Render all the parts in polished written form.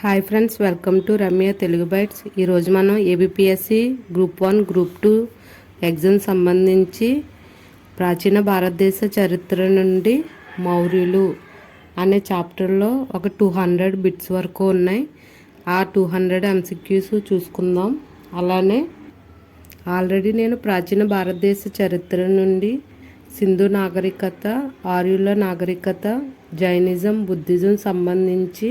Hi friends, welcome to Ramya Telugu bytes. ఈరోజు మనం ABPSC group 1 group 2 exam సంబంధించి ప్రాచీన భారతదేశ చరిత్ర నుండి మౌర్యులు అనే చాప్టర్లో ఒక 200 బిట్స్ వరకు ఉన్నాయి. ఆ 200 ఎంసిక్యూస్ చూసుకుందాం. అలానే ఆల్రెడీ నేను ప్రాచీన భారతదేశ చరిత్ర నుండి సింధు నాగరికత, ఆర్యుల నాగరికత, జైనిజం, బుద్ధిజం సంబంధించి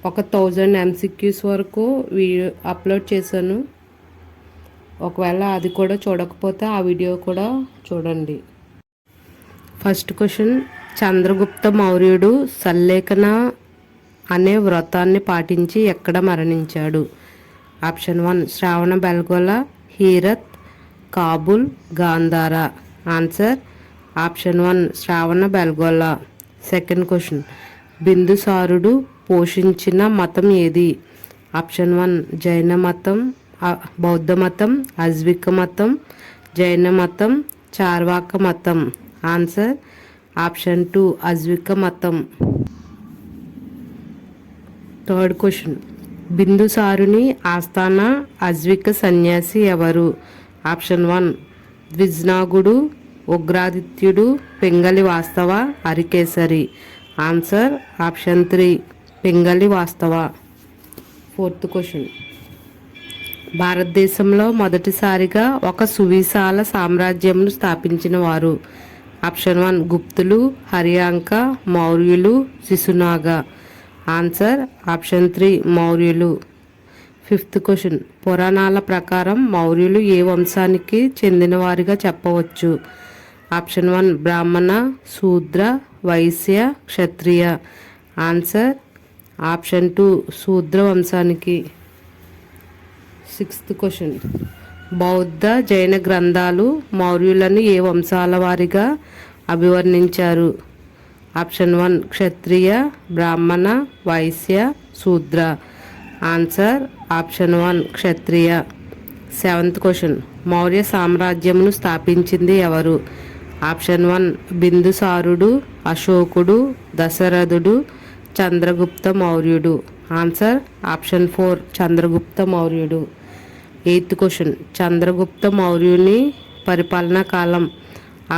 ఒక 1000 ఎంసిక్యూస్ వరకు వీడియో అప్లోడ్ చేశాను. ఒకవేళ అది కూడా చూడకపోతే ఆ వీడియో కూడా చూడండి. ఫస్ట్ క్వశ్చన్, చంద్రగుప్త మౌర్యుడు సల్లేఖన అనే వ్రతాన్ని పాటించి ఎక్కడ మరణించాడు? ఆప్షన్ 1 శ్రావణ బెల్గొల, హీరత్, కాబుల్, గాంధార. ఆన్సర్ ఆప్షన్ 1 శ్రావణ బెల్గొల. సెకండ్ క్వశ్చన్, బిందుసారుడు పోషించిన మతం ఏది? ఆప్షన్ 1 జైన మతం, బౌద్ధ మతం, అజ్విక మతం, జైన మతం, చార్వాక మతం. ఆన్సర్ ఆప్షన్ 2 అజ్విక మతం. థర్డ్ క్వశ్చన్, బిందుసారుని ఆస్థాన అజ్విక సన్యాసి ఎవరు? ఆప్షన్ 1 ద్విజ్నాగుడు, ఉగ్రాదిత్యుడు, పింగళి వాస్తవ, హరికేసరి. ఆన్సర్ ఆప్షన్ 3 పింగళి వాస్తవ. ఫోర్త్ క్వశ్చన్, భారతదేశంలో మొదటిసారిగా ఒక సువిశాల సామ్రాజ్యంను స్థాపించిన వారు? ఆప్షన్ 1 గుప్తులు, హర్యాంక, మౌర్యులు, శిశునాగ. ఆన్సర్ ఆప్షన్ 3 మౌర్యులు. ఫిఫ్త్ క్వశ్చన్, పురాణాల ప్రకారం మౌర్యులు ఏ వంశానికి చెందినవారిగా చెప్పవచ్చు? ఆప్షన్ 1 బ్రాహ్మణ, శూద్ర, వైశ్య, క్షత్రియ. ఆన్సర్ ఆప్షన్ 2 శూద్ర వంశానికి. సిక్స్త్ క్వశ్చన్, బౌద్ధ, జైన గ్రంథాలు మౌర్యులను ఏ వంశాల వారిగా అభివర్ణించారు? ఆప్షన్ 1 క్షత్రియ, Brahmana, Vaishya, Shudra. Answer option 1 Kshatriya. Seventh question, Maurya సామ్రాజ్యంను స్థాపించింది ఎవరు? ఆప్షన్ 1 బిందుసారుడు, అశోకుడు, దశరథుడు, చంద్రగుప్త మౌర్యుడు. ఆన్సర్ ఆప్షన్ 4 చంద్రగుప్త మౌర్యుడు. ఎయిత్ క్వశ్చన్, చంద్రగుప్త మౌర్యుని పరిపాలనా కాలం?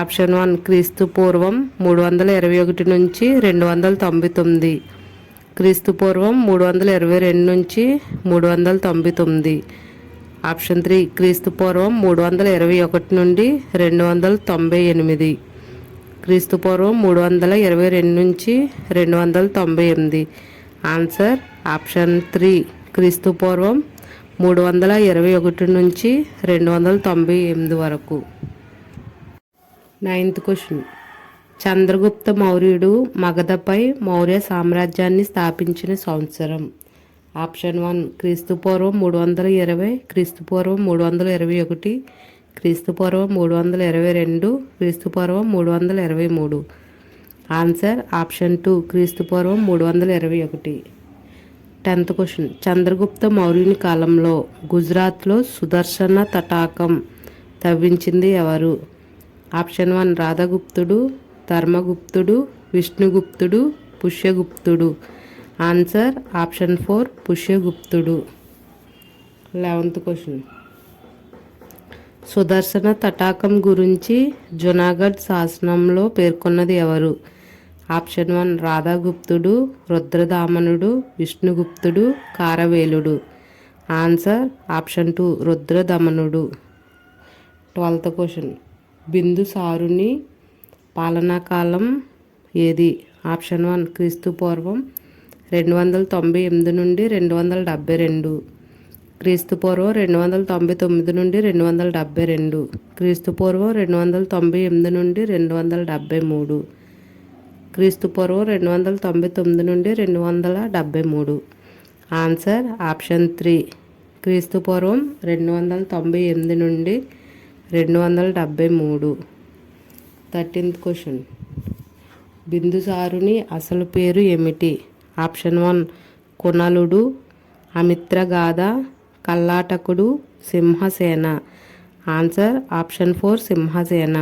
ఆప్షన్ 1 క్రీస్తు పూర్వం 321 నుంచి 299, క్రీస్తు పూర్వం 322 నుంచి 399. ఆప్షన్ 3 క్రీస్తు పూర్వం 321 నుండి 298, క్రీస్తు పూర్వం 322 నుంచి 298. ఆన్సర్ ఆప్షన్ 3 క్రీస్తు పూర్వం 321 నుంచి 298 వరకు. నైన్త్ క్వశ్చన్, చంద్రగుప్త మౌర్యుడు మగధపై మౌర్య సామ్రాజ్యాన్ని స్థాపించిన సంవత్సరం? ఆప్షన్ 1 క్రీస్తు పూర్వం 320, క్రీస్తు పూర్వం 321, క్రీస్తు పూర్వం 322, క్రీస్తు పూర్వం 323. ఆన్సర్ ఆప్షన్ 2 క్రీస్తు పూర్వం 321. 10th క్వశ్చన్, చంద్రగుప్త మౌర్యుని కాలంలో గుజరాత్లో సుదర్శన తటాకం తవ్వించింది ఎవరు? ఆప్షన్ 1 రాధగుప్తుడు, ధర్మగుప్తుడు, విష్ణుగుప్తుడు, పుష్యగుప్తుడు. ఆన్సర్ ఆప్షన్ 4 పుష్యగుప్తుడు. 11th క్వశ్చన్, సుదర్శన తటాకం గురించి జునాగఢ్ శాసనంలో పేర్కొన్నది ఎవరు? ఆప్షన్ 1 రాధాగుప్తుడు, రుద్రదామనుడు, విష్ణుగుప్తుడు, కారవేలుడు. ఆన్సర్ ఆప్షన్ 2 రుద్రదమనుడు. 12th క్వశ్చన్, బిందుసారుని పాలనాకాలం ఏది? ఆప్షన్ 1 క్రీస్తు పూర్వం 298 నుండి 272, క్రీస్తు పూర్వం 299 నుండి 272, క్రీస్తు పూర్వం 298 నుండి 273, క్రీస్తు పూర్వం 299 నుండి 273. ఆన్సర్ ఆప్షన్ 3 క్రీస్తు పూర్వం 298 నుండి 273. 13th క్వశ్చన్, బిందుసారుని అసలు పేరు ఏమిటి? ఆప్షన్ 1 కునలుడు, అమిత్రగాధ, కల్లాటకుడు, Simhasena. Answer option 4 Simhasena.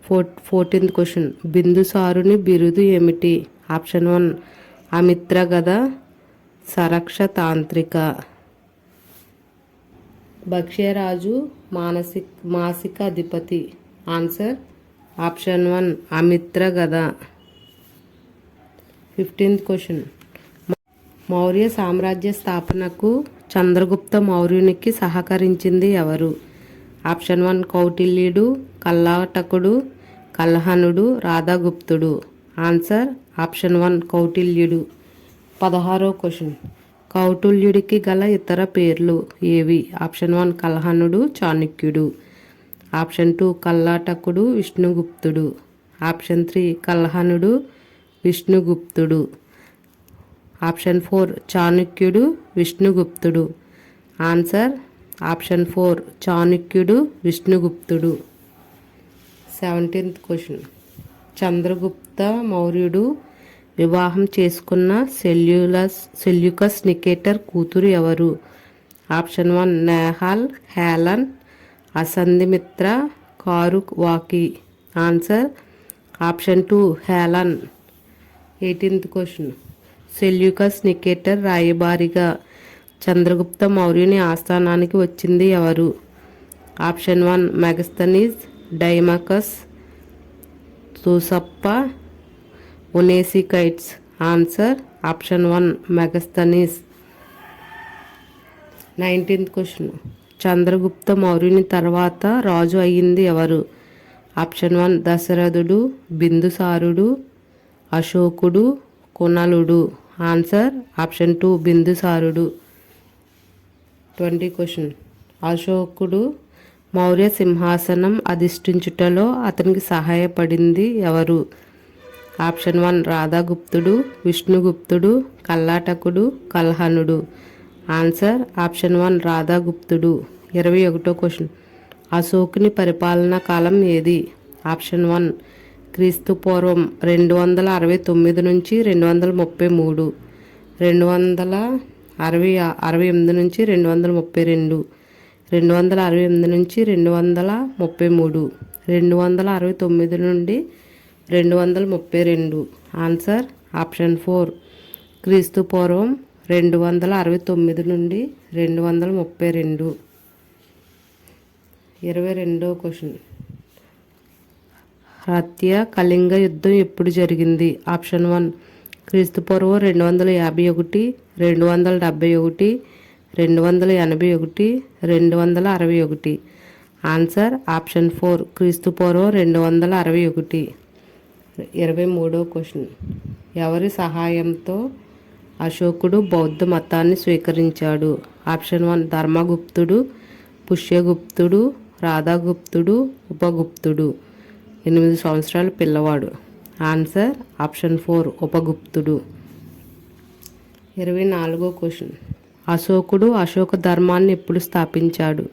14th question, బిందుసారుని బిరుదు ఏమిటి? ఆప్షన్ 1 అమిత్రగద సరక్ష తాంత్రిక. భక్ష్యరాజు మాసిక అధిపతి. Answer option 1 Amitraghata. 15th question. Maurya సామ్రాజ్య స్థాపనకు చంద్రగుప్త మౌర్యునికి సహకరించింది ఎవరు? ఆప్షన్ 1 కౌటిల్యుడు, కల్లాటకుడు, కల్హణుడు, రాధాగుప్తుడు. ఆన్సర్ ఆప్షన్ 1 కౌటిల్యుడు. 16వ క్వశ్చన్. కౌటిల్యుడికి గల ఇతర పేర్లు ఏవి? ఆప్షన్ 1 కల్హణుడు, చాణక్యుడు. ఆప్షన్ 2 కల్లాటకుడు, విష్ణుగుప్తుడు. ఆప్షన్ 3 కల్హణుడు, విష్ణుగుప్తుడు. ఆప్షన్ 4 చాణక్యుడు, విష్ణుగుప్తుడు. ఆన్సర్ ఆప్షన్ 4 చాణక్యుడు, విష్ణుగుప్తుడు. 17th question. చంద్రగుప్త మౌర్యుడు వివాహం చేసుకున్న సెల్యూకస్ నికేటర్ కూతురు ఎవరు? ఆప్షన్ 1 నేహాల్, Helen, Asandhimitra, Karuvaki. Answer option 2 Helen. 18th question. Seleucus Nicator రాయబారిగా చంద్రగుప్త మౌర్యుని ఆస్థానానికి వచ్చింది ఎవరు? Option 1 Megasthenes, Deimachus, Tushaspa, Onesicritus. Answer option 1 Megasthenes. 19th question. Chandragupta మౌర్యుని తర్వాత రాజు అయ్యింది ఎవరు? ఆప్షన్ 1 దశరథుడు, బిందుసారుడు, అశోకుడు, కునలుడు. ఆన్సర్ ఆప్షన్ 2 బిందుసారుడు. 20 క్వశ్చన్. అశోకుడు మౌర్య సింహాసనం అధిష్ఠించుటలో అతనికి సహాయపడింది ఎవరు? ఆప్షన్ 1 రాధాగుప్తుడు, విష్ణుగుప్తుడు, కల్లాటకుడు, కల్హణుడు. Answer option 1 రాధాగుప్తుడు. 21వ క్వశ్చన్. అశోకుని పరిపాలనా కాలం ఏది? ఆప్షన్ 1 క్రీస్తు పూర్వం 269 నుంచి 233, 268 నుంచి 232, 268 నుంచి 233, 269 నుండి 232. ఆన్సర్ ఆప్షన్ 4 క్రీస్తు పూర్వం 269 నుండి 232. 22వ క్వశ్చన్. హత్య కళింగ యుద్ధం ఎప్పుడు జరిగింది? ఆప్షన్ 1 క్రీస్తు పూర్వం 251, 271, 281, 261. ఆన్సర్ ఆప్షన్ 4 క్రీస్తు పూర్వం 261. 23వ క్వశ్చన్. ఎవరి సహాయంతో అశోకుడు బౌద్ధ మతాన్ని స్వీకరించాడు? ఆప్షన్ 1 ధర్మగుప్తుడు, పుష్యగుప్తుడు, రాధాగుప్తుడు, ఉపగుప్తుడు. 8 సంవత్సరాల పిల్లవాడు. Answer option 4 ఉపగుప్తుడు. 24వ క్వశ్చన్. అశోకుడు అశోక ధర్మాన్ని ఎప్పుడు స్థాపించాడు?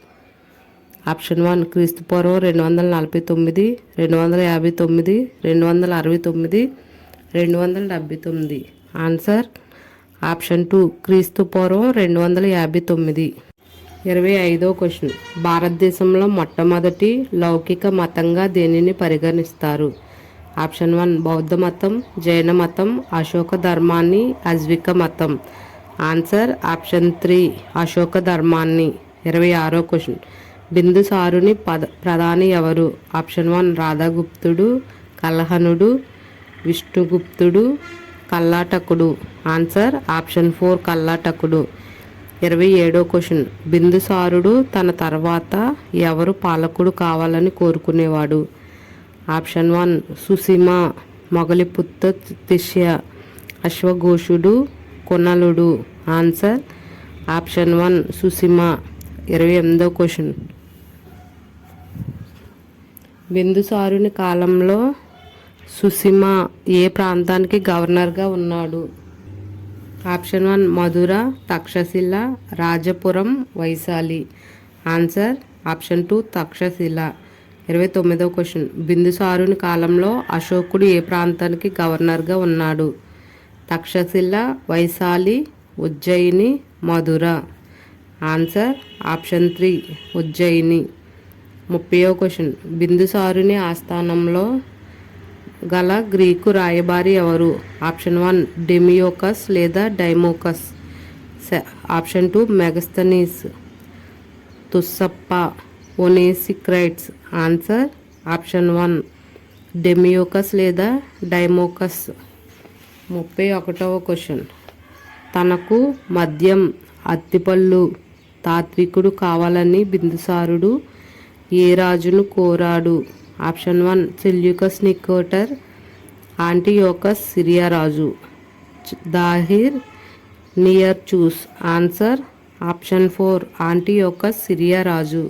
ఆప్షన్ 1 క్రీస్తు పూర్వం 249, 259, 269, 279. ఆన్సర్ ఆప్షన్ 2 క్రీస్తు పూర్వం 259. 25వ క్వశ్చన్. భారతదేశంలో మొట్టమొదటి లౌకిక మతంగా దేనిని పరిగణిస్తారు? ఆప్షన్ 1 బౌద్ధ మతం, జైన మతం, అశోక ధర్మాన్ని, అజ్విక మతం. ఆన్సర్ ఆప్షన్ 3 అశోక ధర్మాన్ని. 26వ క్వశ్చన్. బిందుసారుని ప్రధాని ఎవరు? ఆప్షన్ 1 రాధాగుప్తుడు, కల్హణుడు, విష్ణుగుప్తుడు, కల్లాటకుడు. ఆన్సర్ ఆప్షన్ 4 కల్లాటకుడు. 27వ క్వశ్చన్. బిందుసారుడు తన తర్వాత ఎవరు పాలకుడు కావాలని కోరుకునేవాడు? ఆప్షన్ 1 సుసీమ, మొగలిపుత్త తిష్య, అశ్వఘోషుడు, కునలుడు. Answer option 1 Susima. 28వ క్వశ్చన్. బిందుసారుని కాలంలో సుసీమ ఏ ప్రాంతానికి గవర్నర్గా ఉన్నాడు? Option 1 Mathura, Taxila, Rajapuram, Vaishali. Answer option 2 Taxila. 29వ క్వశ్చన్. బిందుసారుని కాలంలో అశోకుడు ఏ ప్రాంతానికి గవర్నర్గా ఉన్నాడు? Taxila, Vaishali, Ujjain, Mathura. Answer option 3 Ujjaini. 30వ question. బిందుసారుని ఆస్థానంలో గల గ్రీకు రాయబారి ఎవరు? ఆప్షన్ 1 డెమియోకస్ లేదా Deimachus. Option 2 Megasthenes. Tushaspa, Onesicritus. Answer option 1 Deimachus లేదా డైమోకస్. 31వ క్వశ్చన్. తనకు మద్యం, అత్తిపళ్ళు, తాత్వికుడు కావాలని బిందుసారుడు ఏ రాజును కోరాడు? Option 1 Seleucus Nicator, Antiochus Syria రాజు. Dahir Nearchus. Answer option 4 Antiochus Syria రాజు.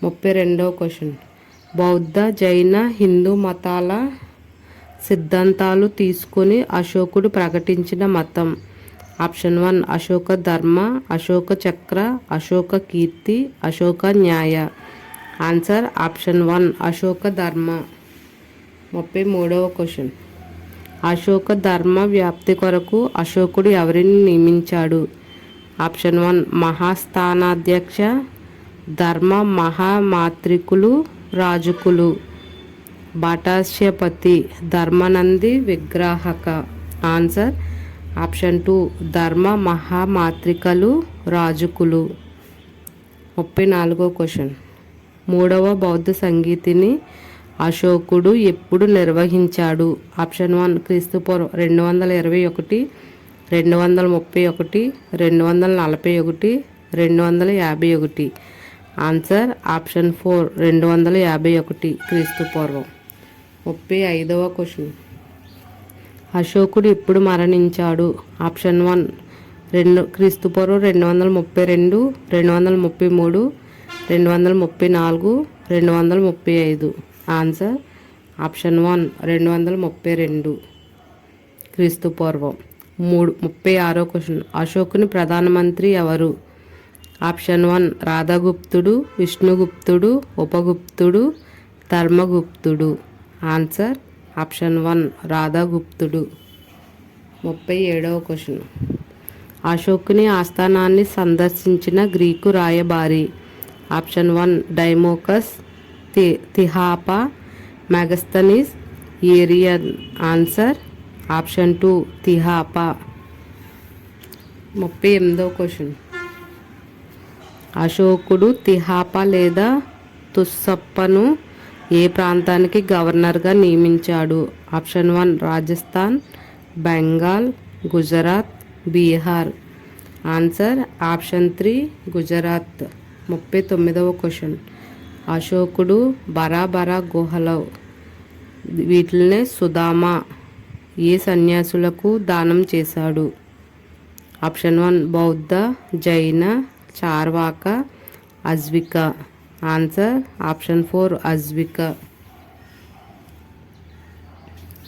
32వ క్వశ్చన్. బౌద్ధ, జైన, హిందూ మతాల సిద్ధాంతాలు తీసుకొని అశోకుడు ప్రకటించిన మతం. ఆప్షన్ 1 అశోక ధర్మ, అశోక చక్ర, అశోక కీర్తి, అశోక న్యాయ. ఆన్సర్ ఆప్షన్ 1 అశోక ధర్మ. 33వ క్వశ్చన్. అశోక ధర్మ వ్యాప్తి కొరకు అశోకుడు ఎవరిని నియమించాడు? ఆప్షన్ 1 మహాస్థానాధ్యక్ష, ధర్మ మహామాత్రికులు, రాజుకులు. భటాశ్యపతి, ధర్మనంది విగ్రాహక. ఆన్సర్ ఆప్షన్ 2 ధర్మ మహామాత్రికలు, రాజుకులు. 34వ క్వశ్చన్. 3వ బౌద్ధ సంగీతిని అశోకుడు ఎప్పుడు నిర్వహించాడు? ఆప్షన్ 1 క్రీస్తుపూర్వం 221, 231, 241, 251. ఆన్సర్ ఆప్షన్ 4 251 క్రీస్తుపూర్వం. 35వ క్వశ్చన్. అశోకుడు ఎప్పుడు మరణించాడు? ఆప్షన్ 1 క్రీస్తుపూర్వం 232, 233, 234, 235. ఆన్సర్ ఆప్షన్ 1 232 క్రీస్తుపూర్వం. 36వ క్వశ్చన్. అశోకుని ప్రధానమంత్రి ఎవరు? ఆప్షన్ 1 రాధాగుప్తుడు, విష్ణుగుప్తుడు, ఉపగుప్తుడు, ధర్మగుప్తుడు. ఆన్సర్ ఆప్షన్ 1 రాధాగుప్తుడు. 37వ క్వశ్చన్. అశోకుని ఆస్థానాన్ని సందర్శించిన గ్రీకు రాయబారి. ఆప్షన్ 1 డైమోకస్, తిహాప, మెగస్తనీస్, ఏరియన్. ఆన్సర్ ఆప్షన్ 2 తిహాప. 38వ క్వశ్చన్. అశోకుడు తిహాప లేదా తుస్సప్పను ఏ ప్రాంతానికి గవర్నర్గా నియమించాడు? Option 1 Rajasthan, Bengal, Gujarat, Bihar. Answer option 3 Gujarat. 39వ క్వశ్చన్. అశోకుడు బరాబరా గుహలో వీటినే సుధామ ఏ సన్యాసులకు దానం చేశాడు? ఆప్షన్ 1 బౌద్ధ, జైన, చార్వాక, అజ్విక. Answer option 4 Ajivika.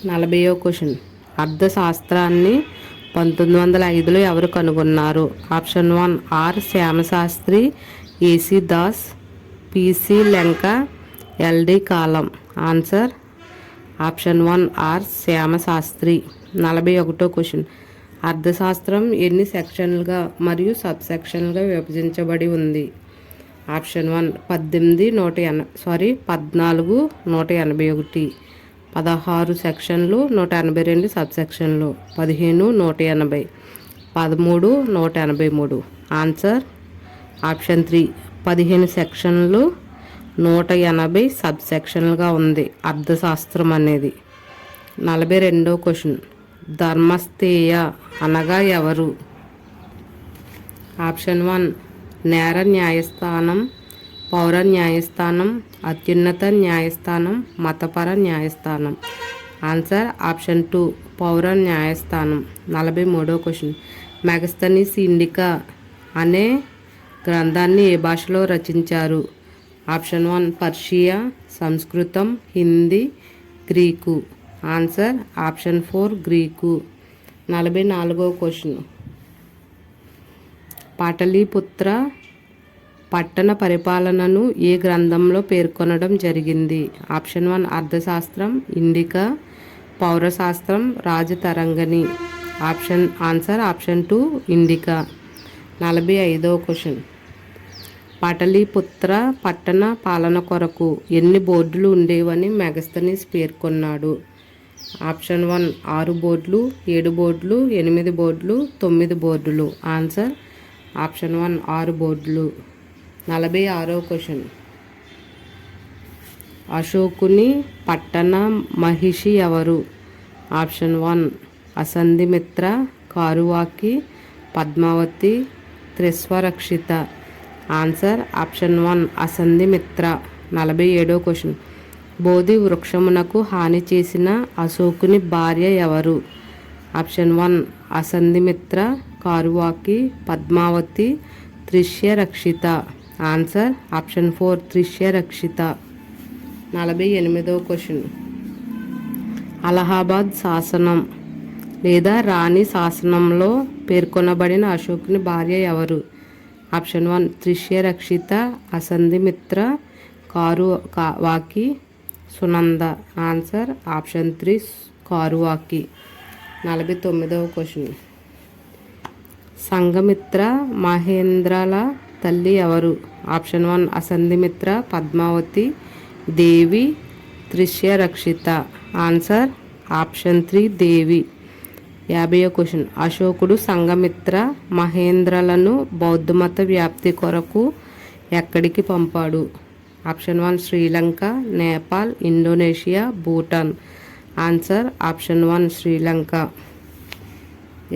40వ క్వశ్చన్. అర్థశాస్త్రాన్ని 1905లో ఎవరు కనుగొన్నారు? Option 1 R Shamasastry, AC Das, PC Lenka, LD Kalam. Answer option 1 R Shamasastry. 41వ క్వశ్చన్. అర్థశాస్త్రం ఎన్ని సెక్షన్లుగా మరియు సబ్ సెక్షన్లుగా విభజించబడి ఉంది? ఆప్షన్ 1 14, 181, 16 సెక్షన్లు, 182 సబ్ సెక్షన్లు, 15, 180, 13, 183. ఆన్సర్ ఆప్షన్ 3 15 సెక్షన్లు, 180 సబ్ సెక్షన్లుగా ఉంది అర్థశాస్త్రం అనేది. 42వ క్వశ్చన్. ధర్మస్థేయ అనగా ఎవరు? ఆప్షన్ 1 నేర న్యాయస్థానం, పౌర న్యాయస్థానం, అత్యున్నత న్యాయస్థానం, మతపర న్యాయస్థానం. ఆన్సర్ ఆప్షన్ 2 పౌర న్యాయస్థానం. 43వ క్వశ్చన్. మెగస్తనీస్ ఇండికా అనే గ్రంథాన్ని ఏ భాషలో రచించారు? ఆప్షన్ 1 పర్షియా, సంస్కృతం, Hindi, Greek. Answer option 4 Greek. 44వ క్వశ్చన్. పాటలీపుత్ర పట్టణ పరిపాలనను ఏ గ్రంథంలో పేర్కొనడం జరిగింది? ఆప్షన్ 1 అర్థశాస్త్రం, ఇండికా, పౌరశాస్త్రం, రాజతరంగిణి. Answer option 2 Indica. 45వ క్వశ్చన్. పాటలీపుత్ర పట్టణ పాలన కొరకు ఎన్ని బోర్డులు ఉండేవని మెగస్తనీస్ పేర్కొన్నాడు? ఆప్షన్ 1 6 బోర్డులు, 7 బోర్డులు, 8 బోర్డులు, 9 బోర్డులు. ఆన్సర్ ఆప్షన్ 1 6 బోర్డులు. 46వ క్వశ్చన్. అశోకుని పట్టణ మహిషి ఎవరు? Option 1 Asandhimitra, Karuvaki, Padmavati, Tishyarakshita. Answer option 1 Asandhimitra. 47వ క్వశ్చన్. బోధి వృక్షమునకు హాని చేసిన అశోకుని భార్య ఎవరు? Option 1 Asandhimitra, Karuvaki, Padmavati, Tishyarakshita. Answer option 4 Tishyarakshita. 48వ క్వశ్చన్. అలహాబాద్ శాసనం లేదా రాణి శాసనంలో పేర్కొనబడిన అశోకుని భార్య ఎవరు? Option 1 Tishyarakshita, Asandhimitra, Karuvaki, Sunanda. Answer option 3 Karuvaki. 49వ క్వశ్చన్. సంఘమిత్ర మహేంద్రల తల్లి ఎవరు? Option 1 Asandhimitra, Padmavati, Devi, Tishyarakshita. Answer option 3 దేవి. 50వ క్వశ్చన్. అశోకుడు సంఘమిత్ర మహేంద్రలను బౌద్ధమత వ్యాప్తి కొరకు ఎక్కడికి పంపాడు? Option 1 Sri Lanka, Nepal, Indonesia, Bhutan. Answer option 1 Sri Lanka.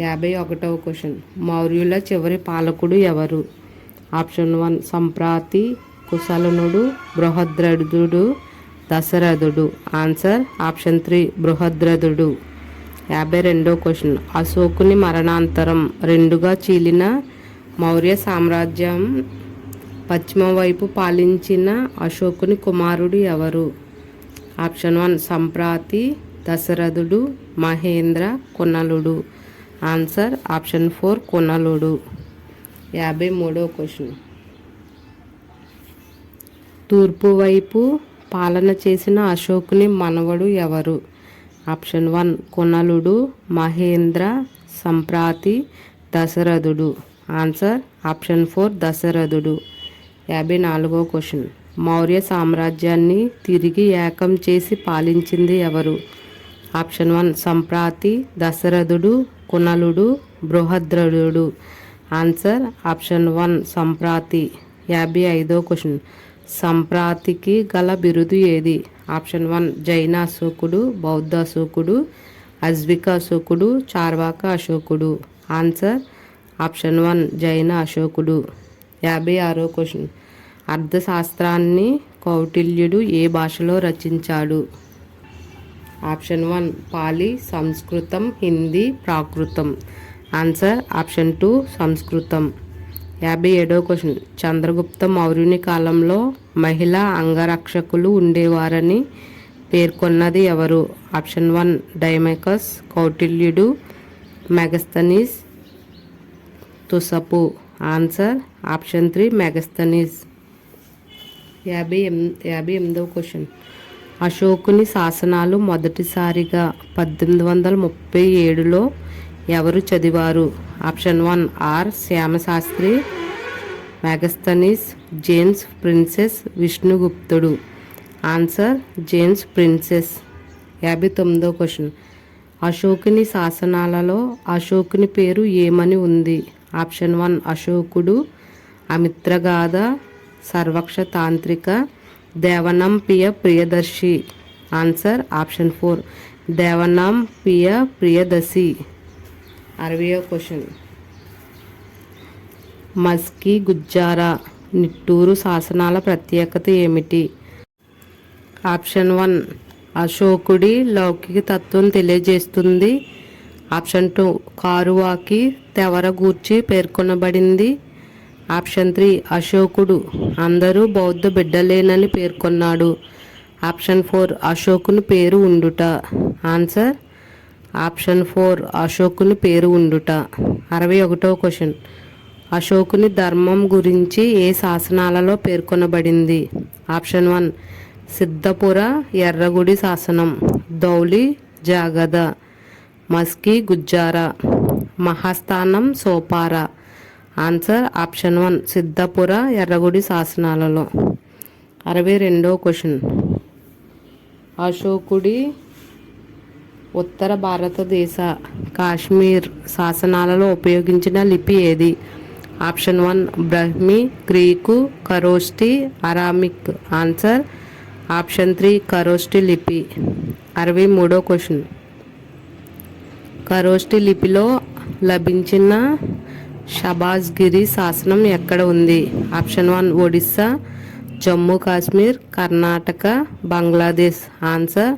51వ క్వశ్చన్. మౌర్యుల చివరి పాలకుడు ఎవరు? ఆప్షన్ 1 సంప్రాతి, కుశలనుడు, బృహద్రథుడు, దశరథుడు. ఆన్సర్ ఆప్షన్ 3 బృహద్రథుడు. 52వ క్వశ్చన్. అశోకుని మరణాంతరం రెండుగా చీలిన మౌర్య సామ్రాజ్యం పశ్చిమ వైపు పాలించిన అశోకుని కుమారుడు ఎవరు? ఆప్షన్ 1 సంప్రాతి, దశరథుడు, మహేంద్ర, కునలుడు. ఆన్సర్ ఆప్షన్ 4 కునలుడు. 53వ క్వశ్చన్. తూర్పు వైపు పాలన చేసిన అశోకుని మనవడు ఎవరు? ఆప్షన్ 1 కునలుడు, మహేంద్ర, సంప్రాతి, దశరథుడు. ఆన్సర్ ఆప్షన్ 4 దశరథుడు. 54వ క్వశ్చన్. మౌర్య సామ్రాజ్యాన్ని తిరిగి ఏకం చేసి పాలించింది ఎవరు? ఆప్షన్ 1 సంప్రాతి, దశరథుడు, కునలుడు, బృహద్రథుడు. Answer option 1 Samprati. 55వ క్వశ్చన్. సంప్రాతికి గల బిరుదు ఏది? ఆప్షన్ 1 జైన అశోకుడు, బౌద్ధ అశోకుడు, అజ్విక అశోకుడు, చార్వాక అశోకుడు. ఆన్సర్ ఆప్షన్ 1 జైన అశోకుడు. 56వ క్వశ్చన్. అర్థశాస్త్రాన్ని కౌటిల్యుడు ఏ భాషలో రచించాడు? ఆప్షన్ 1 పాలి, సంస్కృతం, హిందీ, ప్రాకృతం. ఆన్సర్ ఆప్షన్ 2 సంస్కృతం. 57వ క్వశ్చన్. చంద్రగుప్త మౌర్యుని కాలంలో మహిళా అంగరక్షకులు ఉండేవారని పేర్కొన్నది ఎవరు? ఆప్షన్ 1 డైమకస్, కౌటిల్యుడు, మెగస్తనీస్, తుసపు. Answer option 3 Megasthenes. 58వ క్వశ్చన్. అశోకుని శాసనాలు మొదటిసారిగా 1837లో ఎవరు చదివారు? Option 1 R Shamasastry, Megasthenes, James Prinsep, విష్ణుగుప్తుడు. Answer James Prinsep. 59వ క్వశ్చన్. అశోకుని శాసనాలలో అశోకుని పేరు ఏమని ఉంది? ఆప్షన్ 1 అశోకుడు, అమిత్రగాథ, సర్వక్ష తాంత్రిక, దేవనంపియ ప్రియదర్శి. Answer option 4 Devanampiya Priyadarshi. 60వ క్వశ్చన్. మస్కి గుజ్జారా నిట్టూరు శాసనాల ప్రత్యేకత ఏమిటి? ఆప్షన్ 1 అశోకుడి లౌకిక తత్వం తెలియజేస్తుంది. ఆప్షన్ 2 కారువాకి తెవర గూర్చి పేర్కొనబడింది. ఆప్షన్ 3 అశోకుడు అందరూ బౌద్ధ బిడ్డలేనని పేర్కొన్నాడు. ఆప్షన్ 4 అశోకుని పేరు ఉండుట. ఆన్సర్ ఆప్షన్ 4 అశోకుని పేరు ఉండుట. 61వ క్వశ్చన్. అశోకుని ధర్మం గురించి ఏ శాసనాలలో పేర్కొనబడింది? ఆప్షన్ 1 సిద్ధపుర ఎర్రగుడి శాసనం, ధౌలి జాగద, మస్కి గుజ్జారా, మహాస్థానం సోపారా. ఆన్సర్ ఆప్షన్ 1 సిద్ధపుర ఎర్రగుడి శాసనాలలో. 62వ క్వశ్చన్. అశోకుడి ఉత్తర భారతదేశ కాశ్మీర్ శాసనాలలో ఉపయోగించిన లిపి ఏది? Option 1 Brahmi, Greek, Kharosthi, Aramaic. Answer option 3 Kharosthi లిపి. 63వ క్వశ్చన్. ఖరోష్టి లిపిలో లభించిన షాబాజ్గిరి శాసనం ఎక్కడ ఉంది? Option 1 Odisha, Jammu Kashmir, Karnataka, Bangladesh. Answer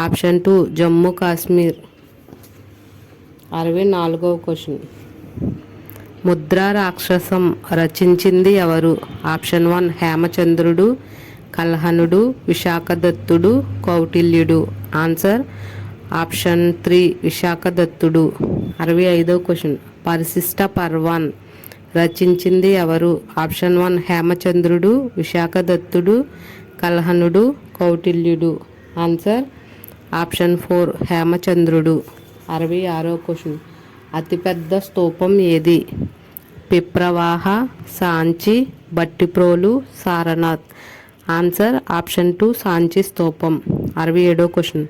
option 2 Jammu Kashmir. 64వ క్వశ్చన్. ముద్రా రాక్షసం రచించింది ఎవరు? ఆప్షన్ 1 హేమచంద్రుడు, కల్హనుడు, విశాఖదత్తుడు, కౌటిల్యుడు. ఆన్సర్ ఆప్షన్ 3 విశాఖదత్తుడు. 65వ క్వశ్చన్. పరిశిష్ట పర్వాన్ రచించింది ఎవరు? ఆప్షన్ 1 హేమచంద్రుడు, విశాఖదత్తుడు, కల్హనుడు, కౌటిల్యుడు. ఆన్సర్ ఆప్షన్ 4 హేమచంద్రుడు. 66వ క్వశ్చన్. అతిపెద్ద స్తూపం ఏది? పిప్రవాహ, సాంచి, బట్టిప్రోలు, సారనాథ్. ఆన్సర్ ఆప్షన్ 2 సాంచి స్తూపం. 67వ క్వశ్చన్.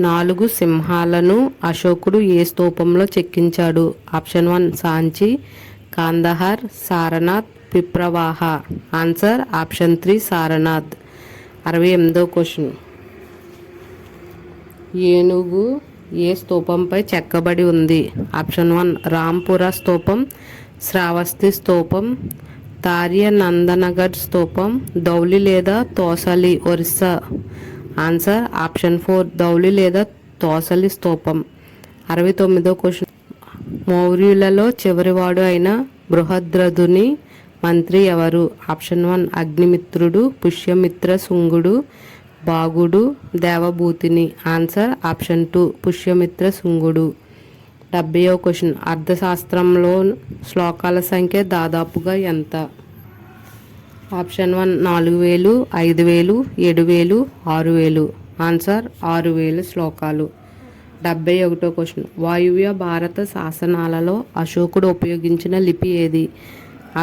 4 సింహాలను అశోకుడు ఏ స్తూపంలో చెక్కించాడు? Option 1 Sanchi, Kandahar, Sarnath, Piprahwa. Answer option 3 Sarnath. 68వ క్వశ్చన్. ఏనుగు ఏ స్తూపంపై చెక్కబడి ఉంది? ఆప్షన్ 1 రాంపుర స్తూపం, శ్రావస్తి స్తూపం, తార్యనందనగఢ్ స్తూపం, ధౌలి లేదా తోసలి, ఒరిస్సా. ఆన్సర్ ఆప్షన్ 4 ధౌలి లేదా తోసలి స్తూపం. 69వ క్వశ్చన్. మౌర్యులలో చివరివాడు అయిన బృహద్రథుని మంత్రి ఎవరు? ఆప్షన్ 1 అగ్నిమిత్రుడు, పుష్యమిత్ర శుంగుడు, బాగుడు, దేవభూతిని. ఆన్సర్ ఆప్షన్ 2 పుష్యమిత్ర శుంగుడు. 70వ క్వశ్చన్. అర్థశాస్త్రంలో శ్లోకాల సంఖ్య దాదాపుగా ఎంత? ఆప్షన్ 1 4000, 5000, 7000, 6000. ఆన్సర్ 6000 శ్లోకాలు. 71వ క్వశ్చన్. వాయువ్య భారత శాసనాలలో అశోకుడు ఉపయోగించిన లిపి ఏది?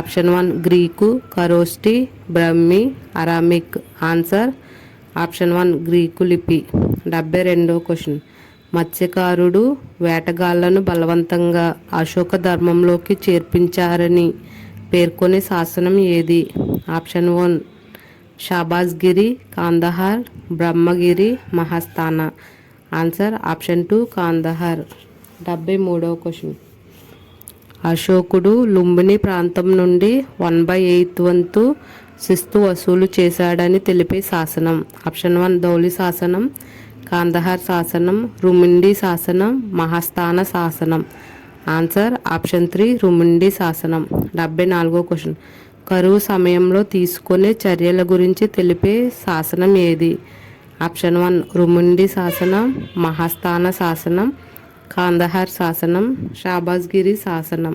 Option 1 Greek, Kharosthi, Brahmi, Aramaic. Answer option 1 Greek లిపి. 72వ క్వశ్చన్. మత్స్యకారుడు వేటగాళ్లను బలవంతంగా అశోక ధర్మంలోకి చేర్పించారని పేర్కొనే శాసనం ఏది? Option 1 Shahbazgarhi, Kandahar, Brahmagiri, Mahasthan. Answer option 2 Kandahar. 73వ క్వశ్చన్. అశోకుడు లుంబిని ప్రాంతం నుండి 1/8 వంతు శిస్తు వసూలు చేశాడని తెలిపే శాసనం? ఆప్షన్ 1 ధౌలి శాసనం, కాందహార్ శాసనం, రుమిండి శాసనం, మహాస్థాన శాసనం. ఆన్సర్ ఆప్షన్ 3 రుమిండి శాసనం. 74వ క్వశ్చన్. కరువు సమయంలో తీసుకునే చర్యల గురించి తెలిపే శాసనం ఏది? ఆప్షన్ 1 రుమిండి శాసనం, మహాస్థాన శాసనం, కాందహార్ శాసనం, షాబాజ్గిరి శాసనం.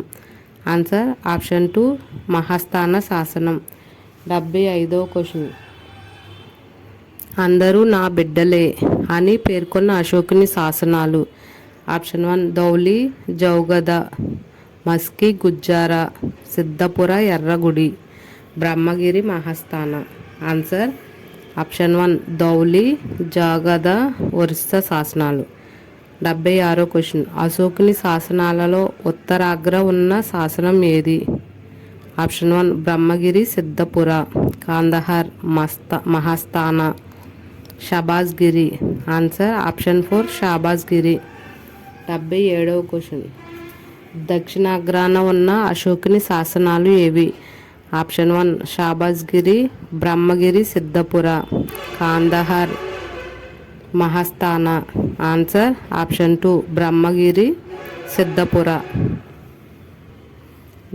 ఆన్సర్ ఆప్షన్ 2 మహాస్థాన శాసనం. 75వ క్వశ్చన్. అందరూ నా బిడ్డలే అని పేర్కొన్న అశోకుని శాసనాలు? Option 1 Dhauli, Jaugada, Maski, Gujjara, Siddapura, Erragudi, Brahmagiri, Mahasthan. Answer option 1 Dhauli, Jaugada, Orissa శాసనాలు. 76వ క్వశ్చన్. అశోకుని శాసనాలలో ఉత్తరాగ్ర ఉన్న శాసనం ఏది? Option 1 Brahmagiri, Siddapura, Kandahar, Mahasthan, Shahbazgarhi. Answer option 4 Shahbazgarhi. 77వ క్వశ్చన్. దక్షిణాగ్రాన ఉన్న అశోకుని శాసనాలు ఏవి? ఆప్షన్ 1 షాబాజ్గిరి, బ్రహ్మగిరి, సిద్ధపుర, కాందహార్, మహాస్థాన. Answer option 2 Brahmagiri, Siddapura.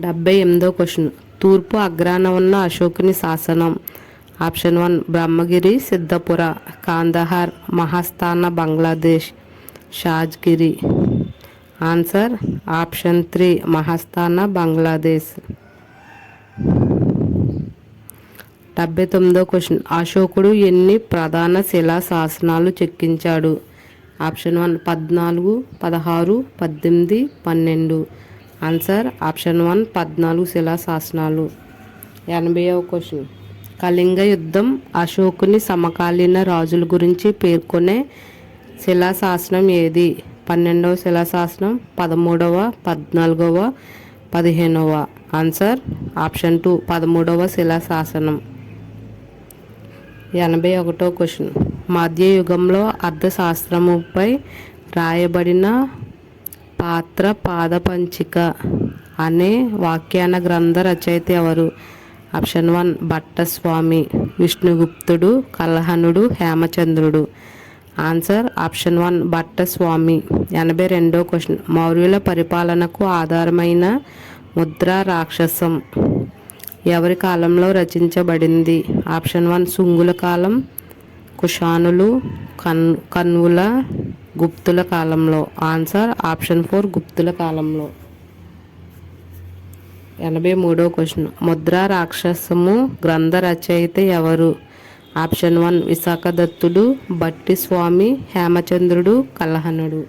78వ క్వశ్చన్. తూర్పు అగ్రాన ఉన్న అశోకుని శాసనం? Option 1 Brahmagiri, Siddapura, Kandahar, Mahasthan, Bangladesh, Shahbazgarhi. Answer option 3 Mahasthan, Bangladesh. 79వ క్వశ్చన్. అశోకుడు ఎన్ని ప్రధాన శిలా శాసనాలు చెక్కించాడు? ఆప్షన్ 1 14, 16, 18, 12. ఆన్సర్ ఆప్షన్ 1 14 శిలా శాసనాలు. 80వ క్వశ్చన్. కళింగ యుద్ధం అశోకుని సమకాలీన రాజుల గురించి పేర్కొనే శిలాశాసనం ఏది? 12వ శిలాశాసనం, 13వ, 14వ, 15వ. ఆన్సర్ ఆప్షన్ 2 13వ శిలాశాసనం. 81వ క్వశ్చన్. మధ్యయుగంలో అర్థశాస్త్రముపై రాయబడిన పాత్ర పాదపంచిక అనే వ్యాఖ్యాన గ్రంథ రచయిత ఎవరు? ఆప్షన్ 1 భట్టస్వామి, విష్ణుగుప్తుడు, కల్హణుడు, హేమచంద్రుడు. Answer option 1 Bhattaswami. 82వ క్వశ్చన్. మౌర్యుల పరిపాలనకు ఆధారమైన ముద్రా రాక్షసం ఎవరి కాలంలో రచించబడింది? ఆప్షన్ 1 శుంగుల కాలం, కుషానులు, కన్వుల, గుప్తుల కాలంలో. ఆన్సర్ ఆప్షన్ 4 గుప్తుల కాలంలో. 83వ క్వశ్చన్. ముద్రా రాక్షసము గ్రంథ రచయిత ఎవరు? ఆప్షన్ 1 విశాఖదత్తుడు, భట్టిస్వామి, హేమచంద్రుడు, కల్హణుడు.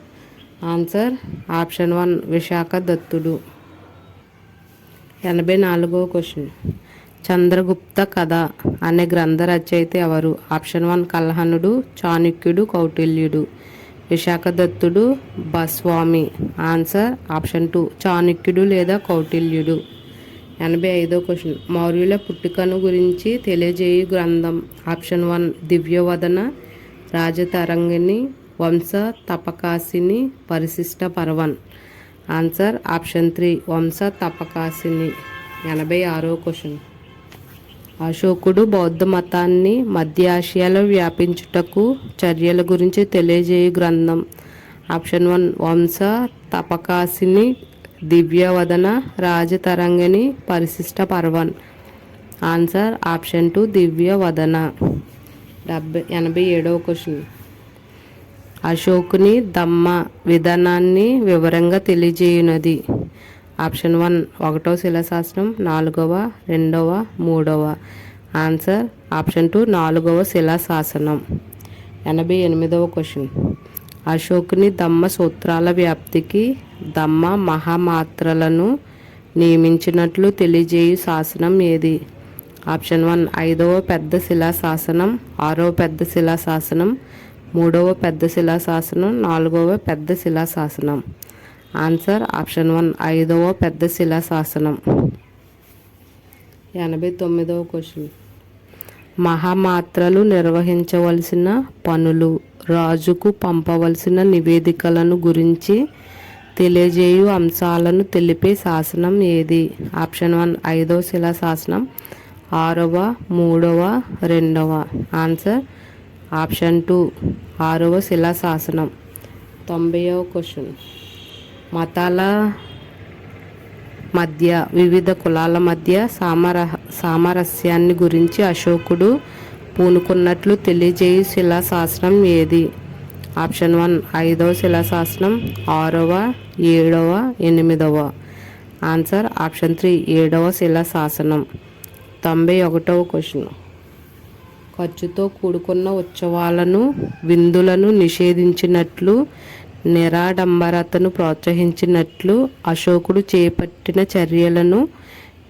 ఆన్సర్ ఆప్షన్ 1 విశాఖదత్తుడు. 84వ క్వశ్చన్. చంద్రగుప్త కథ అనే గ్రంథ రచయిత ఎవరు? ఆప్షన్ 1 కల్హణుడు, చాణక్యుడు, కౌటిల్యుడు. విశాఖదత్తుడు, భస్వామి. ఆన్సర్ ఆప్షన్ 2 చాణక్యుడు లేదా కౌటిల్యుడు. 85వ క్వశ్చన్. మౌర్యుల పుట్టుకను గురించి తెలియజేయు గ్రంథం. ఆప్షన్ 1 దివ్యవదన, రాజతరంగిణి, వంశ తపకాసిని, పరిశిష్ట పర్వన్. ఆన్సర్ ఆప్షన్ 3 వంశ తపకాసిని. 86వ క్వశ్చన్. అశోకుడు బౌద్ధ మతాన్ని మధ్య ఆసియాలో వ్యాపించుటకు చర్యల గురించి తెలియజేయు గ్రంథం. Option 1 Vamsatthappakasini, Divyavadana, Rajatarangini, Parishishta Parvan. Answer option 2 Divyavadana. 87వ క్వశ్చన్. అశోకుని ధమ్మ విధానాన్ని వివరంగా తెలియజేయునది. ఆప్షన్ 1 1వ శిలాశాసనం, 4వ, 2వ, 3వ. ఆన్సర్ ఆప్షన్ 2 4వ శిలాశాసనం. 88వ క్వశ్చన్. అశోకుని ధమ్మ సూత్రాల వ్యాప్తికి ధమ్మ మహామాత్రలను నియమించినట్లు తెలియజేయు శాసనం ఏది? ఆప్షన్ 1 5వ పెద్ద శిలాశాసనం, 6వ పెద్ద శిలాశాసనం, 3వ పెద్ద శిలాశాసనం, 4వ పెద్ద శిలాశాసనం. ఆన్సర్ ఆప్షన్ 1 5వ పెద్ద శిలాశాసనం. 89వ క్వశ్చన్. మహామాత్రలు నిర్వహించవలసిన పనులు, రాజుకు పంపవలసిన నివేదికలను గురించి తెలియజేయు అంశాలను తెలిపే శాసనం ఏది? ఆప్షన్ 1 5వ శిలాశాసనం, 6వ, 3వ, 2వ. ఆన్సర్ ఆప్షన్ 2 6వ శిలాశాసనం. 90వ క్వశ్చన్. మతాల మధ్య, వివిధ కులాల మధ్య సామరస్యాన్ని గురించి అశోకుడు పూనుకున్నట్లు తెలియజేయు శిలాశాసనం ఏది? ఆప్షన్ 1 5వ శిలాశాసనం, 6వ, 7వ, 8వ. ఆన్సర్ ఆప్షన్ 3 7వ శిలాశాసనం. 91వ క్వశ్చన్. ఖర్చుతో కూడుకున్న ఉత్సవాలను, విందులను నిషేధించినట్లు, నిరాడంబరతను ప్రోత్సహించినట్లు అశోకుడు చేపట్టిన చర్యలను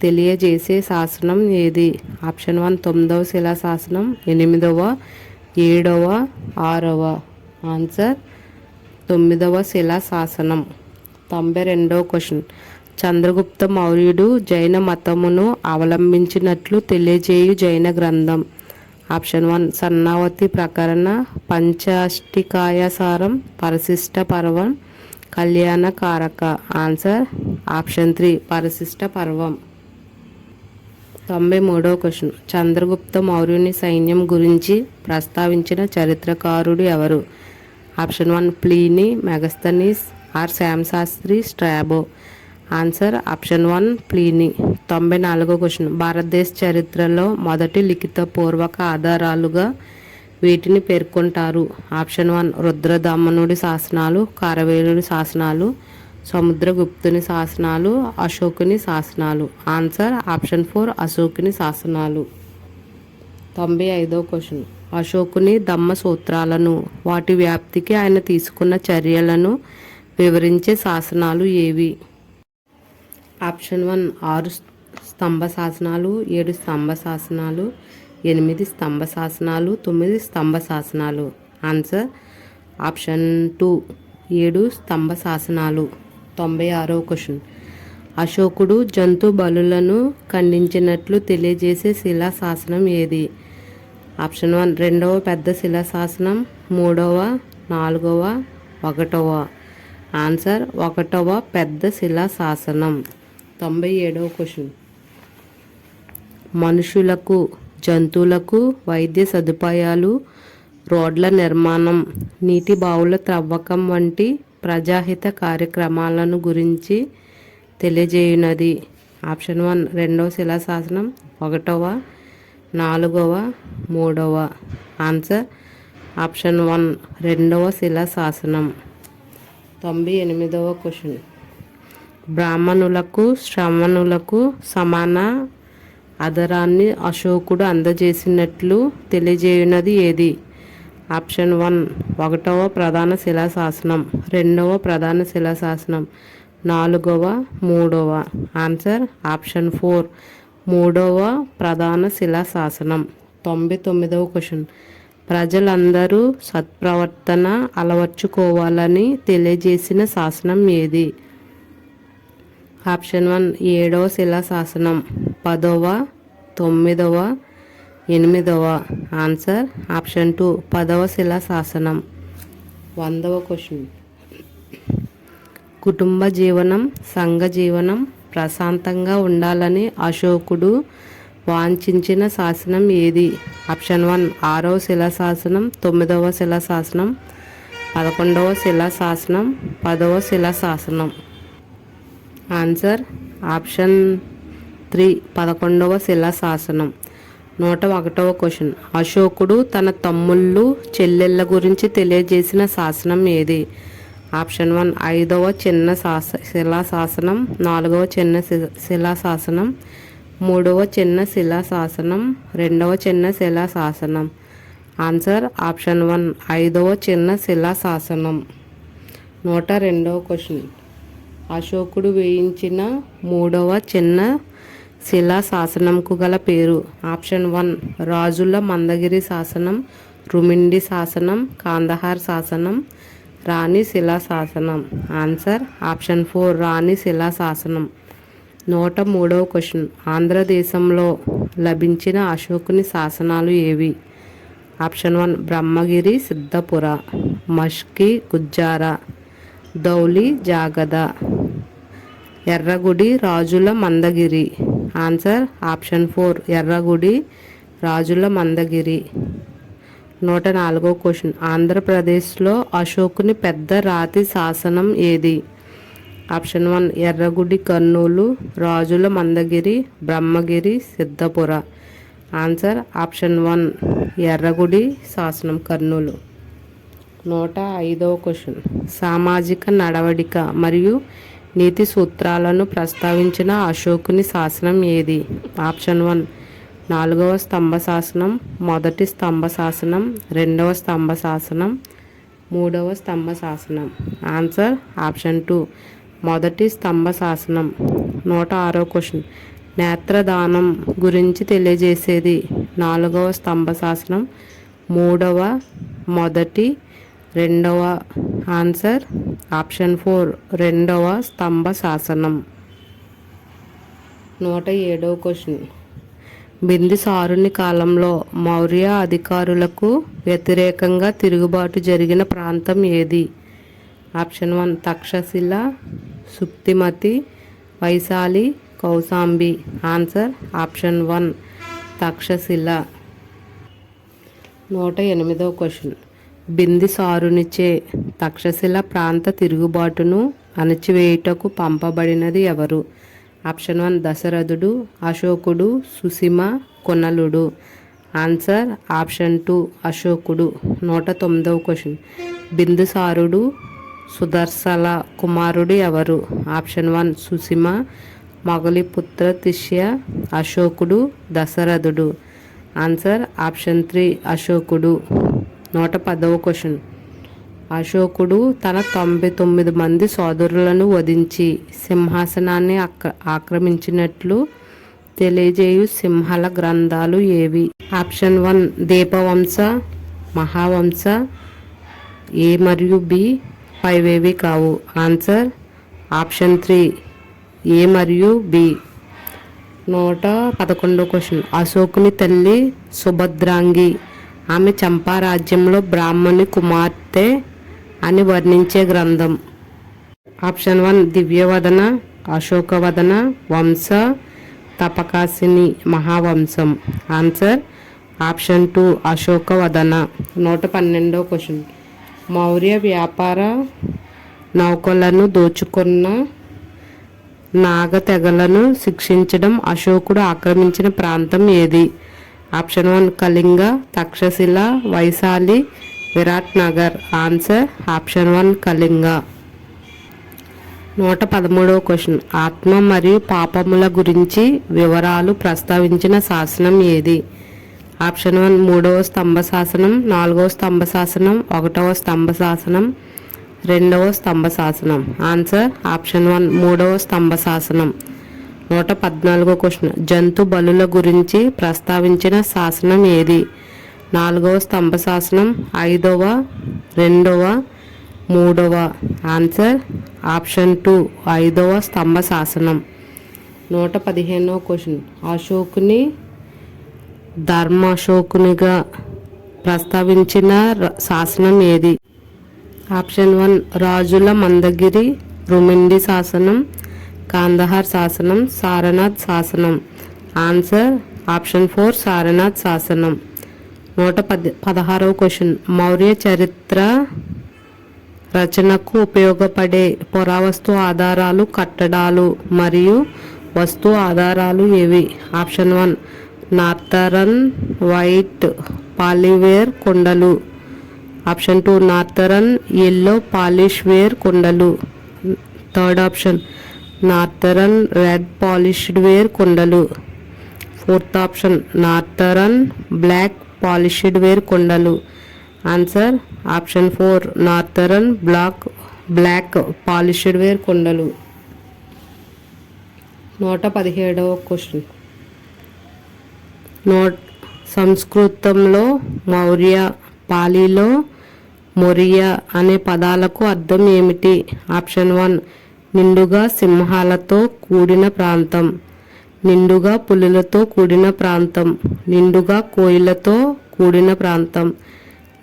తెలియజేసే శాసనం ఏది? ఆప్షన్ 1 9వ శిలాశాసనం, 8వ, 7వ, 6వ. ఆన్సర్ 9వ శిలాశాసనం. 92వ క్వశ్చన్. చంద్రగుప్త మౌర్యుడు జైన మతమును అవలంబించినట్లు తెలియజేయు జైన గ్రంథం. ఆప్షన్ 1 సన్నావతి ప్రకరణ, పంచాష్టికాయసారం, పరిశిష్ట పర్వం, కళ్యాణ కారక. ఆన్సర్ ఆప్షన్ 3 పరిశిష్ట పర్వం. 93వ క్వశ్చన్. చంద్రగుప్త మౌర్యుని సైన్యం గురించి ప్రస్తావించిన చరిత్రకారుడు ఎవరు? Option 1 Pliny, Megasthenes R Shamasastry, Strabo. Answer option 1 Pliny. 94వ క్వశ్చన్. భారతదేశ చరిత్రలో మొదటి లిఖితపూర్వక ఆధారాలుగా వీటిని పేర్కొంటారు. ఆప్షన్ 1 రుద్రదమనుడి శాసనాలు, కారవేలుడి శాసనాలు, సముద్రగుప్తుని శాసనాలు, అశోకుని శాసనాలు. ఆన్సర్ ఆప్షన్ 4 అశోకుని శాసనాలు. 95వ క్వశ్చన్. అశోకుని ధమ్మ సూత్రాలను, వాటి వ్యాప్తికి ఆయన తీసుకున్న చర్యలను వివరించే శాసనాలు ఏవి? ఆప్షన్ 1 6 స్తంభ శాసనాలు, 7 స్తంభ శాసనాలు, 8 స్తంభ శాసనాలు, 9 స్తంభ శాసనాలు. ఆన్సర్ ఆప్షన్ 2 7 స్తంభ శాసనాలు. 96వ క్వశ్చన్. అశోకుడు జంతు బలులను ఖండించినట్లు తెలియజేసే శిలా శాసనం ఏది? ఆప్షన్ 1 రెండవ పెద్ద శిలా శాసనం, 3వ, 4వ, 1వ. ఆన్సర్ 1వ పెద్ద శిలా శాసనం. 97వ క్వశ్చన్. మనుషులకు, జంతువులకు వైద్య సదుపాయాలు, రోడ్ల నిర్మాణం, నీటి బావుల త్రవ్వకం వంటి ప్రజాహిత కార్యక్రమాలను గురించి తెలియజేయునది. ఆప్షన్ 1 రెండవ శిలాశాసనం, 1వ, 4వ, 3వ. ఆన్సర్ ఆప్షన్ 1 రెండవ శిలాశాసనం. 98వ క్వశ్చన్. బ్రాహ్మణులకు, శ్రమణులకు సమాన ఆదరాన్ని అశోకుడు అందజేసినట్లు తెలియజేయునది ఏది? ఆప్షన్ 1 1వ ప్రధాన శిలాశాసనం, 2వ ప్రధాన శిలాశాసనం, 4వ, 3వ. ఆన్సర్ ఆప్షన్ 4 3వ ప్రధాన శిలాశాసనం. 99వ క్వశ్చన్. ప్రజలందరూ సత్ప్రవర్తన అలవర్చుకోవాలని తెలియజేసిన శాసనం ఏది? ఆప్షన్ 1 7వ శిలాశాసనం, 10వ, 9వ, 8వ. ఆన్సర్ ఆప్షన్ 2 10వ శిలాశాసనం. 100వ క్వశ్చన్. కుటుంబ జీవనం, సంఘ జీవనం ప్రశాంతంగా ఉండాలని అశోకుడు వాంఛించిన శాసనం ఏది? ఆప్షన్ 1 6వ శిలాశాసనం, 9వ శిలాశాసనం, 11వ శిలాశాసనం, 10వ శిలాశాసనం. ఆన్సర్ ఆప్షన్ 3 11వ శిలాశాసనం. 101వ క్వశ్చన్. అశోకుడు తన తమ్ముళ్ళు, చెల్లెళ్ళ గురించి తెలియజేసిన శాసనం ఏది? ఆప్షన్ 1 5వ చిన్న శిలాశాసనం, 4వ చిన్న శిలాశాసనం, 3వ చిన్న శిలాశాసనం, 2వ చిన్న శిలాశాసనం. ఆన్సర్ ఆప్షన్ 1 5వ చిన్న శిలాశాసనం. 102వ క్వశ్చన్. అశోకుడు వేయించిన 3వ చిన్న శిలాశాసనంకు గల పేరు? ఆప్షన్ 1 రాజుల మందగిరి శాసనం, రుమిండి శాసనం, కాందహార్ శాసనం, రాణి శిలాశాసనం. ఆన్సర్ ఆప్షన్ 4 రాణి శిలాశాసనం. 103వ క్వశ్చన్. ఆంధ్రదేశంలో లభించిన అశోకుని శాసనాలు ఏవి? ఆప్షన్ 1 బ్రహ్మగిరి సిద్ధపుర, మష్కి గుజ్జార, ధౌలి జాగద, ఎర్రగుడి రాజుల మందగిరి. ఆన్సర్ ఆప్షన్ 4 ఎర్రగుడి రాజుల మందగిరి. 104వ క్వశ్చన్. ఆంధ్రప్రదేశ్లో అశోకుని పెద్ద రాతి శాసనం ఏది? ఆప్షన్ 1 ఎర్రగుడి కర్నూలు, రాజుల మందగిరి, బ్రహ్మగిరి, సిద్ధపుర. ఆన్సర్ ఆప్షన్ 1 ఎర్రగుడి శాసనం, కర్నూలు. 105వ క్వశ్చన్. సామాజిక నడవడిక మరియు నీతి సూత్రాలను ప్రస్తావించిన అశోకుని శాసనం ఏది? ఆప్షన్ 1 4వ స్తంభ శాసనం, 1వ స్తంభ శాసనం, 2వ స్తంభ శాసనం, 3వ స్తంభ శాసనం. ఆన్సర్ ఆప్షన్ 2 1వ స్తంభ శాసనం. 106వ క్వశ్చన్. నేత్రదానం గురించి తెలియజేసేది? 4వ స్తంభ శాసనం, 3వ, 1, 2వ. ఆన్సర్ ఆప్షన్ 4 2వ స్తంభ శాసనం. 107వ క్వశ్చన్. బిందుసారుని కాలంలో మౌర్య అధికారులకు వ్యతిరేకంగా తిరుగుబాటు జరిగిన ప్రాంతం ఏది? ఆప్షన్ 1 తక్షశిల, సుప్తిమతి, వైశాలి, కౌశాంబి. Answer option 1 Taxila. 108వ క్వశ్చన్. బిందుసారునిచే తక్షశిల ప్రాంత తిరుగుబాటును అణచివేయుటకు పంపబడినది ఎవరు? ఆప్షన్ 1 దశరథుడు, అశోకుడు, సుసిమ, కొనలుడు. ఆన్సర్ ఆప్షన్ 2 అశోకుడు. 109వ క్వశ్చన్. బిందుసారుడు సుదర్శల కుమారుడు ఎవరు? ఆప్షన్ 1 సుసిమ, మొగలిపుత్ర తిష్య, అశోకుడు, దశరథుడు. ఆన్సర్ ఆప్షన్ 3 అశోకుడు. 110వ క్వశ్చన్. అశోకుడు తన 99 మంది సోదరులను వధించి సింహాసనాన్ని ఆక్రమించినట్లు తెలియజేయు సింహల గ్రంథాలు ఏవి? ఆప్షన్ 1 దీపవంశ, మహావంశ, ఏ మరియు బి పైవేవి కావు. ఆన్సర్ ఆప్షన్ 3 ఏ మరియు బి. 111 క్వశ్చన్. అశోకుని తల్లి సుభద్రాంగి. ఆమె చంపా రాజ్యంలో బ్రాహ్మణి కుమార్తె అని వర్ణించే గ్రంథం. ఆప్షన్ 1 దివ్యవదన, అశోకవదన, వంశ తపకాసిని, మహావంశం. Answer option 2 Ashokavadana. 112 question. Maurya వ్యాపార నౌకలను దోచుకున్న నాగ తెగలను శిక్షించడం అశోకుడు ఆక్రమించిన ప్రాంతం ఏది? Option 1 Kalinga, Takshashila, Vaishali, Virat Nagar. Answer option 1 Kalinga. 113 question. ఆత్మ మరియు పాపముల గురించి వివరాలు ప్రస్తావించిన శాసనం ఏది? ఆప్షన్ 1 3వ స్తంభ శాసనం, 4వ స్తంభ శాసనం, 1వ స్తంభ శాసనం, 2వ స్తంభ శాసనం. ఆన్సర్ ఆప్షన్ 1 3వ స్తంభ శాసనం. 114 క్వశ్చన్. జంతు బలుల గురించి ప్రస్తావించిన శాసనం ఏది? 4వ స్తంభ శాసనం, 5వ, 2వ, 3వ. ఆన్సర్ ఆప్షన్ 2 5వ స్తంభ శాసనం. 115 క్వశ్చన్. అశోకుని ధర్మాశోకునిగా ప్రస్తావించిన శాసనం ఏది? ఆప్షన్ 1 రాజుల మందగిరి రుమిండి శాసనం, కాందహార్ శాసనం, సారనాథ్ శాసనం. ఆన్సర్ ఆప్షన్ 4 సారనాథ్ శాసనం. 116 క్వశ్చన్. మౌర్య చరిత్ర రచనకు ఉపయోగపడే పురావస్తు ఆధారాలు, కట్టడాలు మరియు వస్తు ఆధారాలు ఏవి? ఆప్షన్ 1 నార్థరన్ వైట్ పాలివేర్ కొండలు. Option 2 northern yellow polish ware కొండలు. Third option northern red polished ware కొండలు. Fourth option northern black polished ware కొండలు. Answer option 4 northern black polished ware కొండలు. 117 క్వశ్చన్. సంస్కృతంలో మౌర్య, పాలీలో మొరియ అనే పదాలకు అర్థం ఏమిటి? ఆప్షన్ 1 నిండుగా సింహాలతో కూడిన ప్రాంతం, నిండుగా పులులతో కూడిన ప్రాంతం, నిండుగా కోయిలతో కూడిన ప్రాంతం,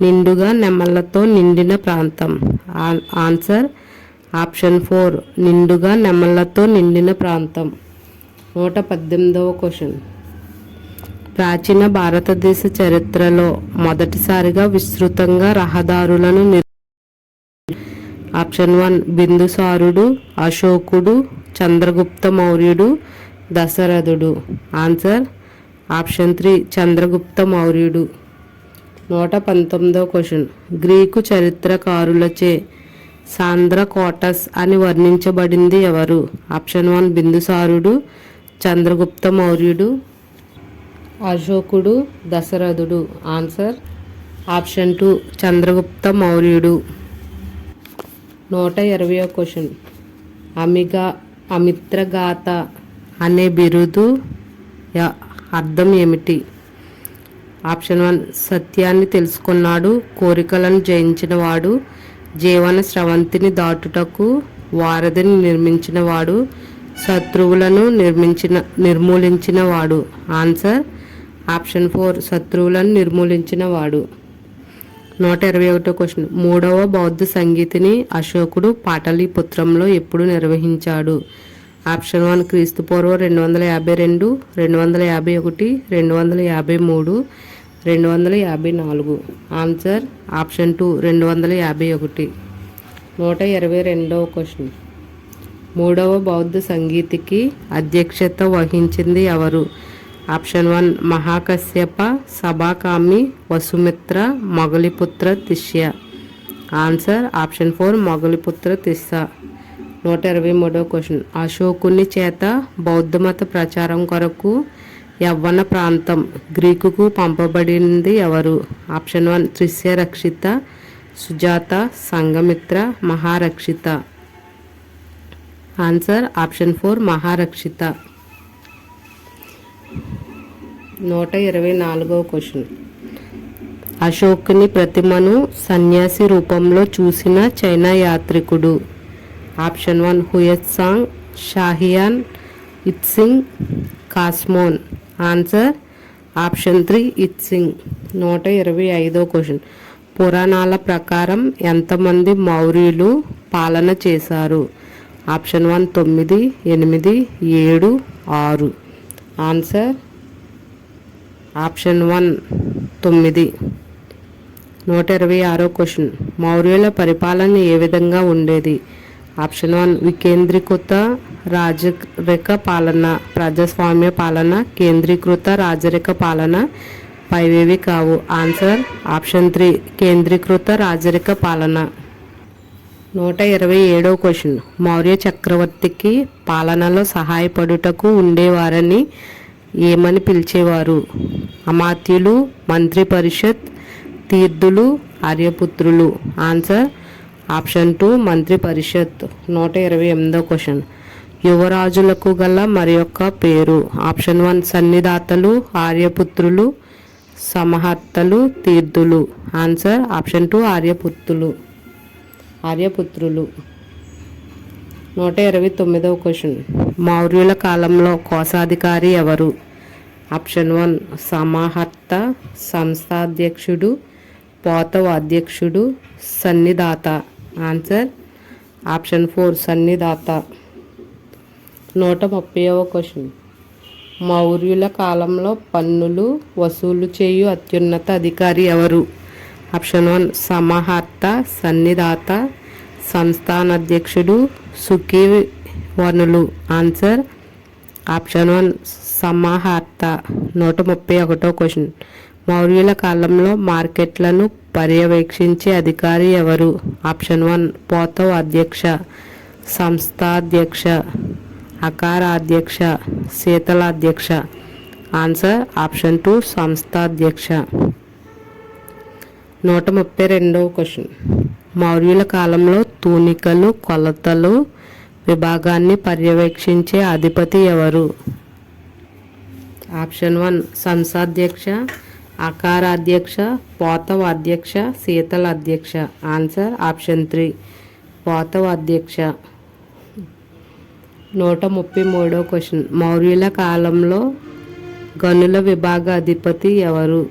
నిండుగా నెమళ్లతో నిండిన ప్రాంతం. ఆన్సర్ ఆప్షన్ 4 నిండుగా నెమళ్లతో నిండిన ప్రాంతం. 118 క్వశ్చన్. ప్రాచీన భారతదేశ చరిత్రలో మొదటిసారిగా విస్తృతంగా రహదారులను ఆప్షన్ 1 బిందుసారుడు, అశోకుడు, చంద్రగుప్త మౌర్యుడు, దశరథుడు. ఆన్సర్ ఆప్షన్ 3 చంద్రగుప్త మౌర్యుడు. 119 క్వశ్చన్. గ్రీకు చరిత్రకారులచే సాంద్రకోటస్ అని వర్ణించబడింది ఎవరు? ఆప్షన్ 1 బిందుసారుడు, చంద్రగుప్త మౌర్యుడు, అశోకుడు, దశరథుడు. ఆన్సర్ ఆప్షన్ 2 చంద్రగుప్త మౌర్యుడు. 120 క్వశ్చన్. అమిత్రగాథ అనే బిరుదు అర్థం ఏమిటి? ఆప్షన్ 1 సత్యాన్ని తెలుసుకున్నాడు, కోరికలను జయించినవాడు, జీవన స్రవంతిని దాటుటకు వారధిని నిర్మించినవాడు, శత్రువులను నిర్మూలించినవాడు. ఆన్సర్ ఆప్షన్ 4 శత్రువులను నిర్మూలించినవాడు. 121 క్వశ్చన్. 3వ బౌద్ధ సంగీతిని అశోకుడు పాటలీపుత్రంలో ఎప్పుడు నిర్వహించాడు? ఆప్షన్ 1 క్రీస్తుపూర్వం 252, 251, 253, 254. Answer option 2 251. 122 క్వశ్చన్. 3వ బౌద్ధ సంగీతికి అధ్యక్షత వహించింది ఎవరు? Option 1 Mahakashyapa, Sabhakami, Vasumitra, Moggaliputta Tishya. Answer option 4 Moggaliputta Tissa. 123 question. అశోకుని చేత బౌద్ధమత ప్రచారం కొరకు యవ్వన ప్రాంతం గ్రీకుకు పంపబడింది ఎవరు? Option 1 Trishya Rakshita, Sujata, Sanghamitra, Maharakshita. Answer option 4 Maharakshita. 124 question. అశోకుని ప్రతిమను సన్యాసి రూపంలో చూసిన చైనా యాత్రికుడు. ఆప్షన్ 1 హుయత్సాంగ్, షాహియాన్, ఇత్సింగ్, కాస్మోన్. Answer option 3 ఇత్సింగ్. 125వ క్వశ్చన్. పురాణాల ప్రకారం ఎంతమంది మౌర్యులు పాలన చేశారు? ఆప్షన్ 1 9, 8, 7, 6. Answer option 1 9. 126వ క్వశ్చన్. మౌర్యుల పరిపాలన ఏ విధంగా ఉండేది? ఆప్షన్ 1 వికేంద్రీకృత రాజరిక పాలన, ప్రజాస్వామ్య పాలన, కేంద్రీకృత రాజరిక పాలన, పైవేవి కావు. ఆన్సర్ ఆప్షన్ 3 కేంద్రీకృత రాజరిక పాలన. 127వ క్వశ్చన్. మౌర్య చక్రవర్తికి పాలనలో సహాయపడుటకు ఉండేవారని ఏమని పిలిచేవారు? అమాత్యులు, మంత్రి పరిషత్, తీర్థులు, ఆర్యపుత్రులు. ఆన్సర్ ఆప్షన్ 2 మంత్రి పరిషత్. 128వ క్వశ్చన్. యువరాజులకు గల మరి యొక్క పేరు? ఆప్షన్ 1 సన్నిధాతలు, ఆర్యపుత్రులు, సమహర్తలు, తీర్థులు. ఆన్సర్ ఆప్షన్ 2 ఆర్యపుత్రులు. 129వ క్వశ్చన్. మౌర్యుల కాలంలో కోశాధికారి ఎవరు? ఆప్షన్ 1 సమహర్త, సంస్థాధ్యక్షుడు, పోతవ అధ్యక్షుడు, సన్నిధాత. Answer option 4 Sannidhata. 130వ క్వశ్చన్. మౌర్యుల కాలంలో పన్నులు వసూలు చేయు అత్యున్నత అధికారి ఎవరు? ఆప్షన్ 1 సమహర్త, సన్నిధాత, సంస్థానాధ్యక్షుడు, సుఖీవనులు. Answer option 1 Samaharta. 131వ క్వశ్చన్. మౌర్యుల కాలంలో మార్కెట్లను పర్యవేక్షించే అధికారి ఎవరు? Option 1 Potava Adhyaksha, Sansthadhyaksha, Akaradhyaksha, Shitaladhyaksha. Answer option 2 సంస్థాధ్యక్ష. 132వ question. మౌర్యుల కాలంలో తూనికలు, కొలతలు విభాగాన్ని పర్యవేక్షించే అధిపతి ఎవరు? ఆప్షన్ 1 సంస్థాధ్యక్ష, అకారాధ్యక్ష, పోతవ అధ్యక్ష, శీతల అధ్యక్ష. ఆన్సర్ ఆప్షన్ 3 పోతవ అధ్యక్ష. 133వ క్వశ్చన్. మౌర్యుల కాలంలో గనుల విభాగ అధిపతి ఎవరు?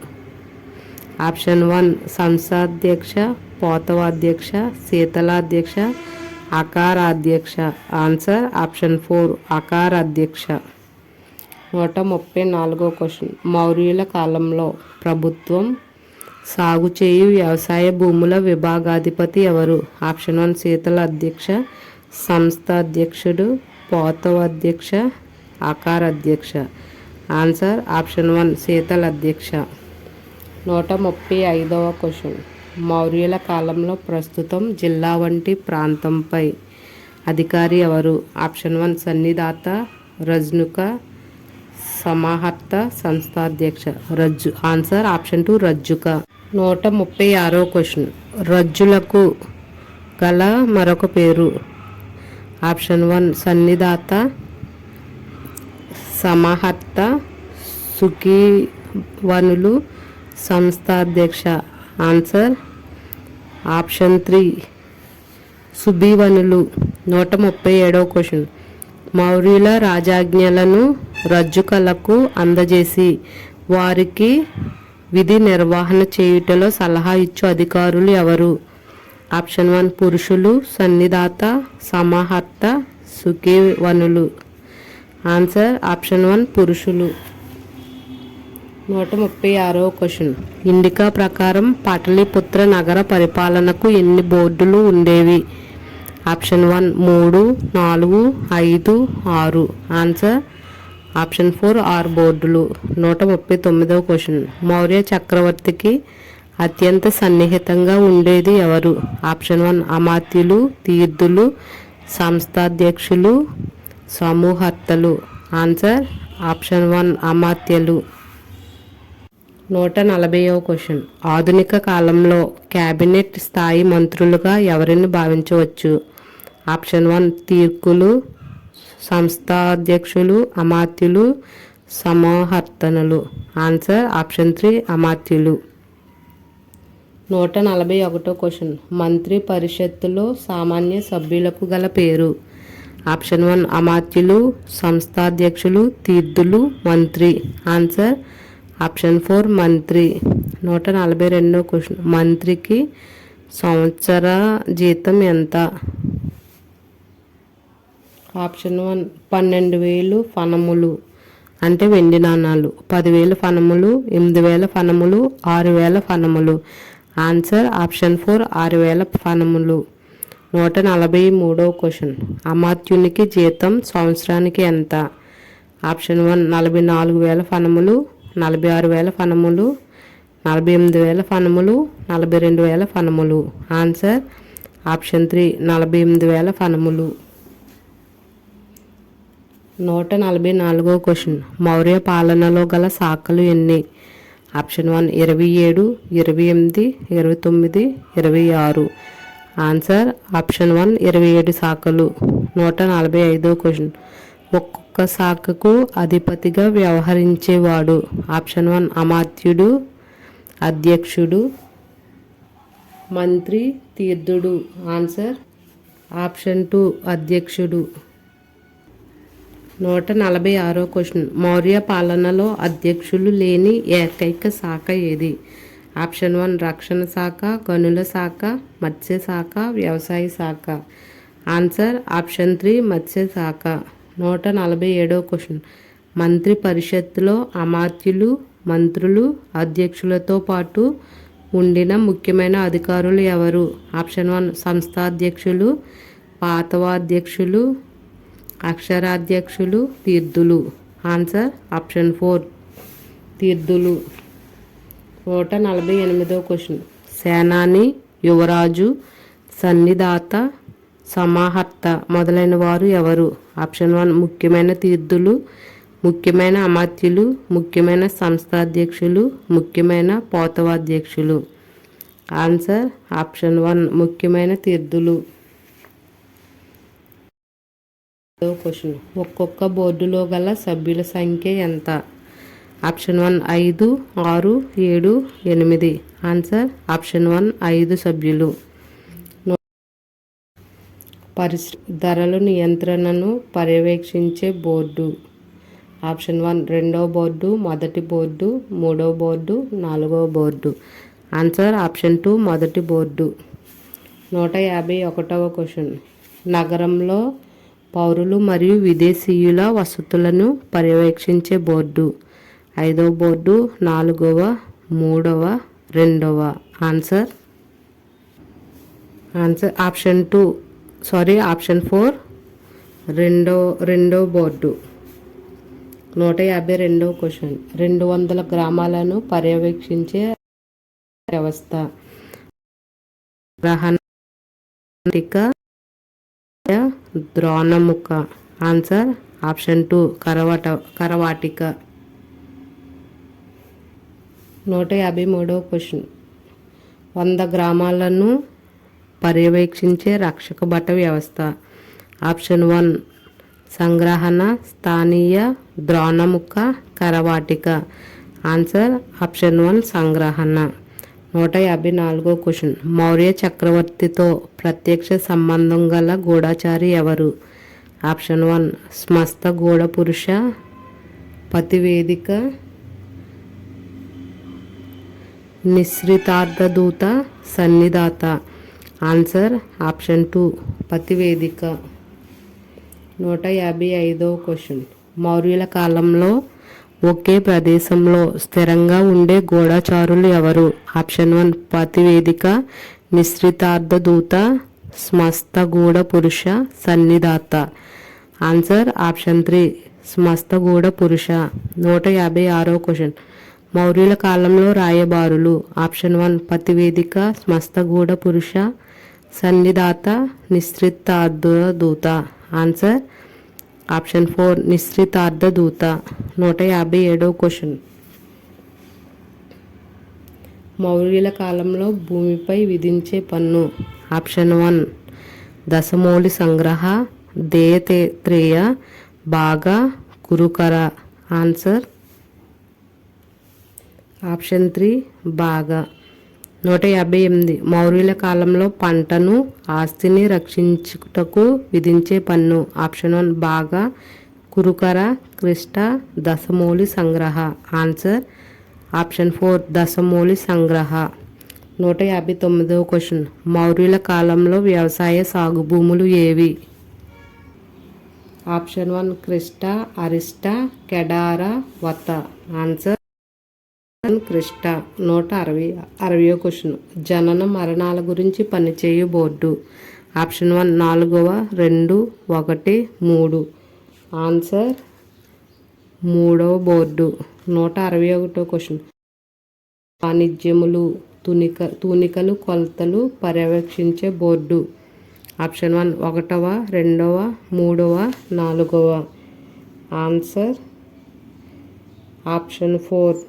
Option 1 Sansthadhyaksha, Potavadhyaksha, Shitaladhyaksha, Akaradhyaksha. Answer option 4 Akaradhyaksha. 134వ క్వశ్చన్. మౌర్యుల కాలంలో ప్రభుత్వం సాగు చేయు వ్యవసాయ భూముల విభాగాధిపతి ఎవరు? ఆప్షన్ 1 శీతల అధ్యక్ష, సంస్థాధ్యక్షుడు, పోతవాధ్యక్ష, అకారాధ్యక్ష. ఆన్సర్ ఆప్షన్ 1 శీతల అధ్యక్ష. 135వ క్వశ్చన్. మౌర్యుల కాలంలో ప్రస్తుతం జిల్లా వంటి ప్రాంతంపై అధికారి ఎవరు? Option 1 Sannidhata, Rajjuka, Samaharta, Sansthadhyaksha. Rajju. Answer option 2 Rajjuka. 136వ క్వశ్చన్. రజ్జులకు గల మరొక పేరు? ఆప్షన్ 1 సన్నిధాత, సమహర్త, సుఖీవనులు, సంస్థాధ్యక్ష. ఆన్సర్ ఆప్షన్ 3 సుబీవనులు. 137వ క్వశ్చన్. మౌర్యుల రాజాజ్ఞలను రజ్జుకలకు అందజేసి వారికి విధి నిర్వహణ చేయుటలో సలహా ఇచ్చు అధికారులు ఎవరు? ఆప్షన్ 1 పురుషులు, సన్నిధాత, సమహర్త, సుఖీవనులు. ఆన్సర్ ఆప్షన్ 1 పురుషులు. 136వ క్వశ్చన్. ఇండికా ప్రకారం పాటలీపుత్ర నగర పరిపాలనకు ఎన్ని బోర్డులు ఉండేవి? ఆప్షన్ 1 3, 4, 5, 6. ఆన్సర్ ఆప్షన్ 4 6 బోర్డులు. 139వ క్వశ్చన్. మౌర్య చక్రవర్తికి అత్యంత సన్నిహితంగా ఉండేది ఎవరు? ఆప్షన్ 1 అమాత్యులు, తీర్థులు, సంస్థాధ్యక్షులు, సమూహర్తలు. ఆన్సర్ ఆప్షన్ 1 అమాత్యులు. 140వ క్వశ్చన్. ఆధునిక కాలంలో క్యాబినెట్ స్థాయి మంత్రులుగా ఎవరిని భావించవచ్చు? ఆప్షన్ 1 తీర్కులు, సంస్థాధ్యక్షులు, అమాత్యులు, సమూహర్తనులు. ఆన్సర్ ఆప్షన్ 3 అమాత్యులు. 141 క్వశ్చన్. మంత్రి పరిషత్తులో సామాన్య సభ్యులకు గల పేరు. ఆప్షన్ 1 అమాత్యులు, సంస్థాధ్యక్షులు, తీర్థులు, మంత్రి. ఆన్సర్ ఆప్షన్ 4 మంత్రి. 142 క్వశ్చన్. మంత్రికి సంవత్సర జీతం ఎంత? ఆప్షన్ 1 12,000 ఫనములు అంటే వెండి నాణాలు, 10,000 ఫనములు, 8,000 ఫనములు, 6,000 ఫనములు. ఆన్సర్ ఆప్షన్ 4 6,000 ఫనములు. 143 క్వశ్చన్. అమాత్యునికి జీతం సంవత్సరానికి ఎంత? ఆప్షన్ 1 44,000 ఫనములు, 46,000 ఫనములు, 48,000 ఫనములు, 42,000 ఫనములు. ఆన్సర్ ఆప్షన్ 3 48,000 ఫనములు. 144 క్వశ్చన్. మౌర్య పాలనలో గల శాఖలు ఎన్ని? ఆప్షన్ 1 27, 28, 29, 26. ఆన్సర్ ఆప్షన్ 1 27 శాఖలు. 145 క్వశ్చన్. ఒక్కొక్క శాఖకు అధిపతిగా వ్యవహరించేవాడు. ఆప్షన్ 1 అమాత్యుడు, అధ్యక్షుడు, మంత్రి, తీర్థుడు. ఆన్సర్ ఆప్షన్ 2 అధ్యక్షుడు. 146 క్వశ్చన్. మౌర్య పాలనలో అధ్యక్షులు లేని ఏకైక శాఖ ఏది? ఆప్షన్ 1 రక్షణ శాఖ, గనుల శాఖ, మత్స్య శాఖ, వ్యవసాయ శాఖ. ఆన్సర్ ఆప్షన్ 3 మత్స్య శాఖ. 147 క్వశ్చన్. మంత్రి పరిషత్తులో అమాత్యులు, మంత్రులు, అధ్యక్షులతో పాటు ఉండిన ముఖ్యమైన అధికారులు ఎవరు? ఆప్షన్ 1 సంస్థాధ్యక్షులు, పాతవాధ్యక్షులు, అక్షరాధ్యక్షులు, తీర్థులు. ఆన్సర్ ఆప్షన్ 4 తీర్థులు. 148 క్వశ్చన్. సేనాని, యువరాజు, సన్నిధాత, సమాహర్త మొదలైన వారు ఎవరు? ఆప్షన్ 1 ముఖ్యమైన తీర్థులు, ముఖ్యమైన అమాత్యులు, ముఖ్యమైన సంస్థాధ్యక్షులు, ముఖ్యమైన పోతవాధ్యక్షులు. ఆన్సర్ ఆప్షన్ 1 ముఖ్యమైన తీర్థులు. క్వశ్చన్. ఒక్కొక్క బోర్డులో గల సభ్యుల సంఖ్య ఎంత? ఆప్షన్ 1 5, 6, 7, 8. ఆన్సర్ ఆప్షన్ 1 5 సభ్యులు. ధరల నియంత్రణను పర్యవేక్షించే బోర్డు. ఆప్షన్ 1 రెండవ బోర్డు, మొదటి బోర్డు, మూడవ బోర్డు, నాలుగవ బోర్డు. ఆన్సర్ ఆప్షన్ 2 మొదటి బోర్డు. 151 క్వశ్చన్. నగరంలో పౌరులు మరియు విదేశీయుల వసతులను పర్యవేక్షించే బోర్డు. 5వ బోర్డు, 4వ, 3వ, 2వ. ఆన్సర్ ఆప్షన్ 4 రెండో బోర్డు. 152 క్వశ్చన్. 200 గ్రామాలను పర్యవేక్షించే వ్యవస్థ. Grahanika, Dronamukha. Answer option 2 Karvatika. 153 question. 100 గ్రామాలను పర్యవేక్షించే రక్షక భట వ్యవస్థ. ఆప్షన్ 1 సంగ్రహణ, స్థానీయ, ద్రోణముఖ, కరవాటిక. ఆన్సర్ ఆప్షన్ 1 సంగ్రహణ. 154 క్వశ్చన్. మౌర్య చక్రవర్తితో ప్రత్యక్ష సంబంధం గల గూఢచారి ఎవరు? Option 1 Samasta Gudha Purusha, Pativedika, Nisritarthaduta, Sannidhata. Answer option 2 Pativedika. 155 question. మౌర్యుల కాలంలో ఒకే ప్రదేశంలో స్థిరంగా ఉండే గూఢచారులు ఎవరు? Option 1 పతివేదిక, నిశ్రితార్థదూత, స్మస్త Gudha Purusha, Sannidhata. Answer option 3 స్మస్త Gudha పురుష. 156 క్వశ్చన్. మౌర్యుల కాలంలో రాయబారులు. Option 1 పతివేదిక, Samasta Gudha Purusha, Sannidhata, Nisritarthaduta. Answer option 4 Nisritarthaduta. 157 question. మౌర్యుల కాలంలో భూమిపై విధించే పన్ను. ఆప్షన్ 1 దశమౌళి సంగ్రహ, దేయత్రేయ, భాగ, కురుకర. ఆన్సర్ ఆప్షన్ 3 భాగ. 158 మౌర్యుల కాలంలో పంటను ఆస్తిని రక్షించుటకు విధించే పన్ను. Option 1 Bhaga, Kurukara, Krishta, Dashamuli Sangraha. Answer option 4 Dashamuli Sangraha. 159వ క్వశ్చన్. మౌర్యుల కాలంలో వ్యవసాయ సాగు భూములు ఏవి? ఆప్షన్ 1 క్రిష్ట, అరిష్ట, కెడార, వత. ఆన్సర్ క్రిష్ట. 160వ క్వశ్చన్. జనన మరణాల గురించి పనిచేయు బోర్డు. ఆప్షన్ 1 4వ, 2, 1, 3. ఆన్సర్ 3వ బోర్డు. 161వ క్వశ్చన్. వాణిజ్యములు, తూనికలు, కొలతలు పర్యవేక్షించే బోర్డు. ఆప్షన్ 1 1వ, 2వ, 3వ, 4వ. ఆన్సర్ ఆప్షన్ 4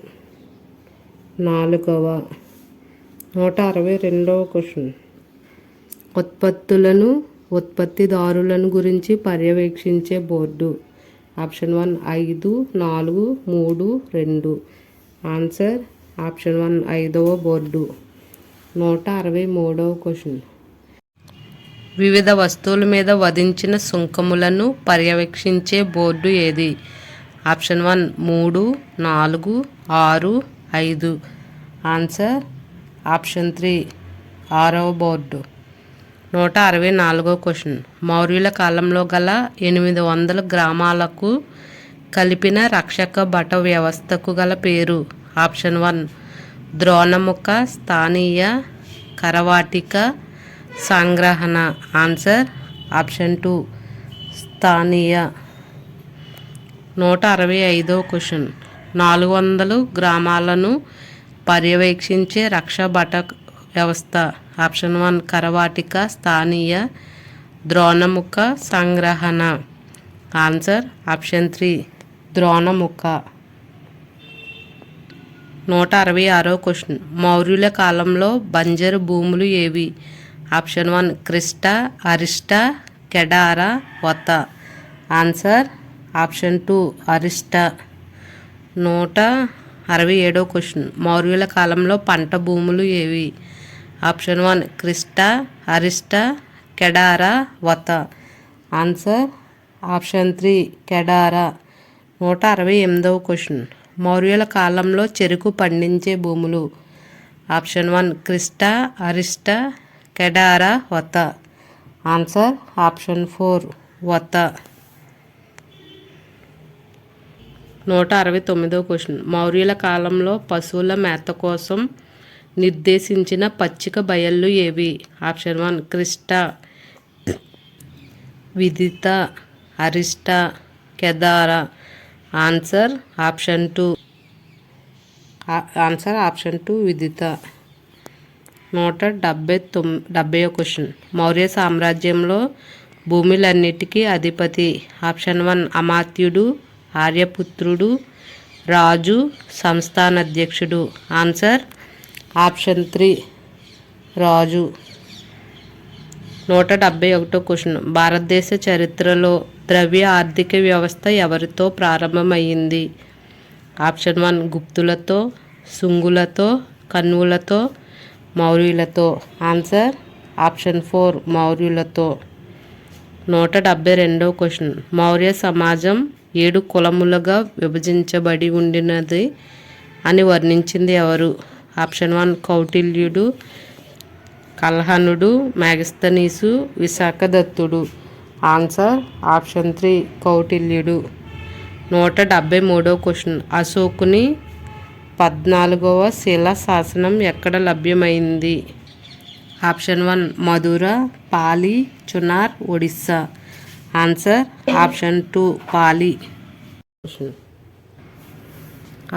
4వ. 162వ క్వశ్చన్. ఉత్పత్తులను, ఉత్పత్తిదారులను గురించి పర్యవేక్షించే బోర్డు. ఆప్షన్ 1 5, 4, 3, 2. ఆన్సర్ ఆప్షన్ 1 5వ బోర్డు. 163వ క్వశ్చన్. వివిధ వస్తువుల మీద వధించిన సుంకములను పర్యవేక్షించే బోర్డు ఏది? ఆప్షన్ 1 3, 4, 6, 5. ఆన్సర్ ఆప్షన్ 3 6వ బోర్డు. 164వ క్వశ్చన్. మౌర్యుల కాలంలో గల 800 గ్రామాలకు కలిపిన రక్షక భట వ్యవస్థకు గల పేరు. ఆప్షన్ 1 ద్రోణముఖ, స్థానీయ, కరవాటిక, సంగ్రహణ. Answer option 2 స్థానీయ. 165వ క్వశ్చన్. 400 గ్రామాలను పర్యవేక్షించే రక్షభట వ్యవస్థ. Option 1 కరవాటిక, Sthaniya, Dronamukha, Sangrahana. Answer option 3 Dronamukha. 166వ క్వశ్చన్. మౌర్యుల కాలంలో బంజరు భూములు ఏవి? Option 1 Krishta, Arishta, Kedara, Vata. Answer option 2 Arishta. 167వ క్వశ్చన్. మౌర్యుల కాలంలో పంట భూములు ఏవి? Option 1 Krishta, Arishta, Kedara, Vata. Answer option 3 Kedara. 168వ క్వశ్చన్. మౌర్యుల కాలంలో చెరుకు పండించే భూములు. Option 1 Krishta, Arishta, Kedara, Vata. Answer option 4 Vata. 169వ క్వశ్చన్. మౌర్యుల కాలంలో పశువుల మేత కోసం నిర్దేశించిన పచ్చిక బయళ్ళు ఏవి? Option 1 Krishta, Vidita, Arishta, Kedara. Answer option 2 answer option 2 Vidita. 170వ క్వశ్చన్. మౌర్య సామ్రాజ్యంలో భూములన్నిటికీ అధిపతి. ఆప్షన్ 1 అమాత్యుడు, ఆర్యపుత్రుడు, రాజు, సంస్థానాధ్యక్షుడు. ఆన్సర్ ఆప్షన్ 3 రాజు. 171వ క్వశ్చన్. భారతదేశ చరిత్రలో ద్రవ్య ఆర్థిక వ్యవస్థ ఎవరితో ప్రారంభమైంది? ఆప్షన్ 1 గుప్తులతో, శుంగులతో, కన్నులతో, మౌర్యులతో. ఆన్సర్ ఆప్షన్ 4 మౌర్యులతో. 172వ క్వశ్చన్. మౌర్య సమాజం 7 కులములుగా విభజించబడి ఉండినది అని వర్ణించింది ఎవరు? ఆప్షన్ 1 కౌటిల్యుడు, కల్హనుడు, మెగస్తనీసు, విశాఖదత్తుడు. ఆన్సర్ ఆప్షన్ 3 కౌటిల్యుడు. 173వ క్వశ్చన్. అశోకుని 14వ శిలా శాసనం ఎక్కడ లభ్యమైంది? ఆప్షన్ 1 మధుర, పాలి, చునార్, ఒడిస్సా. ఆన్సర్ ఆప్షన్ 2 పాలి.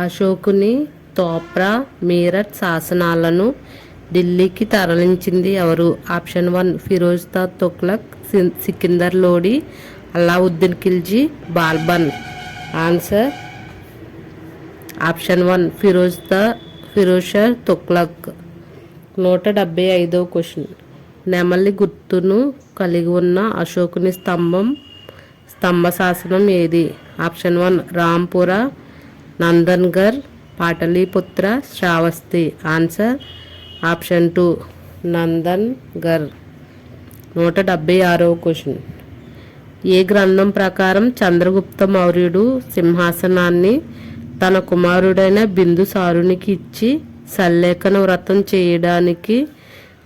అశోకుని తోప్రా, మీరట్ శాసనాలను ఢిల్లీకి తరలించింది ఎవరు? Option 1 Firoz Shah Tughlaq, Sikandar Lodi, Alauddin Khilji, Balban. Answer option 1 Firoz Shah Tughlaq. 175వ క్వశ్చన్. నెమలి గుర్తును కలిగి ఉన్న అశోకుని స్తంభ శాసనం ఏది? Option 1 Rampura, Nandangarh, Pataliputra, Shravasti. Answer option 2 Nandangarh. 176వ క్వశ్చన్. ఏ గ్రంథం ప్రకారం చంద్రగుప్త మౌర్యుడు సింహాసనాన్ని తన కుమారుడైన బిందుసారునికి ఇచ్చి సల్లేఖన వ్రతం చేయడానికి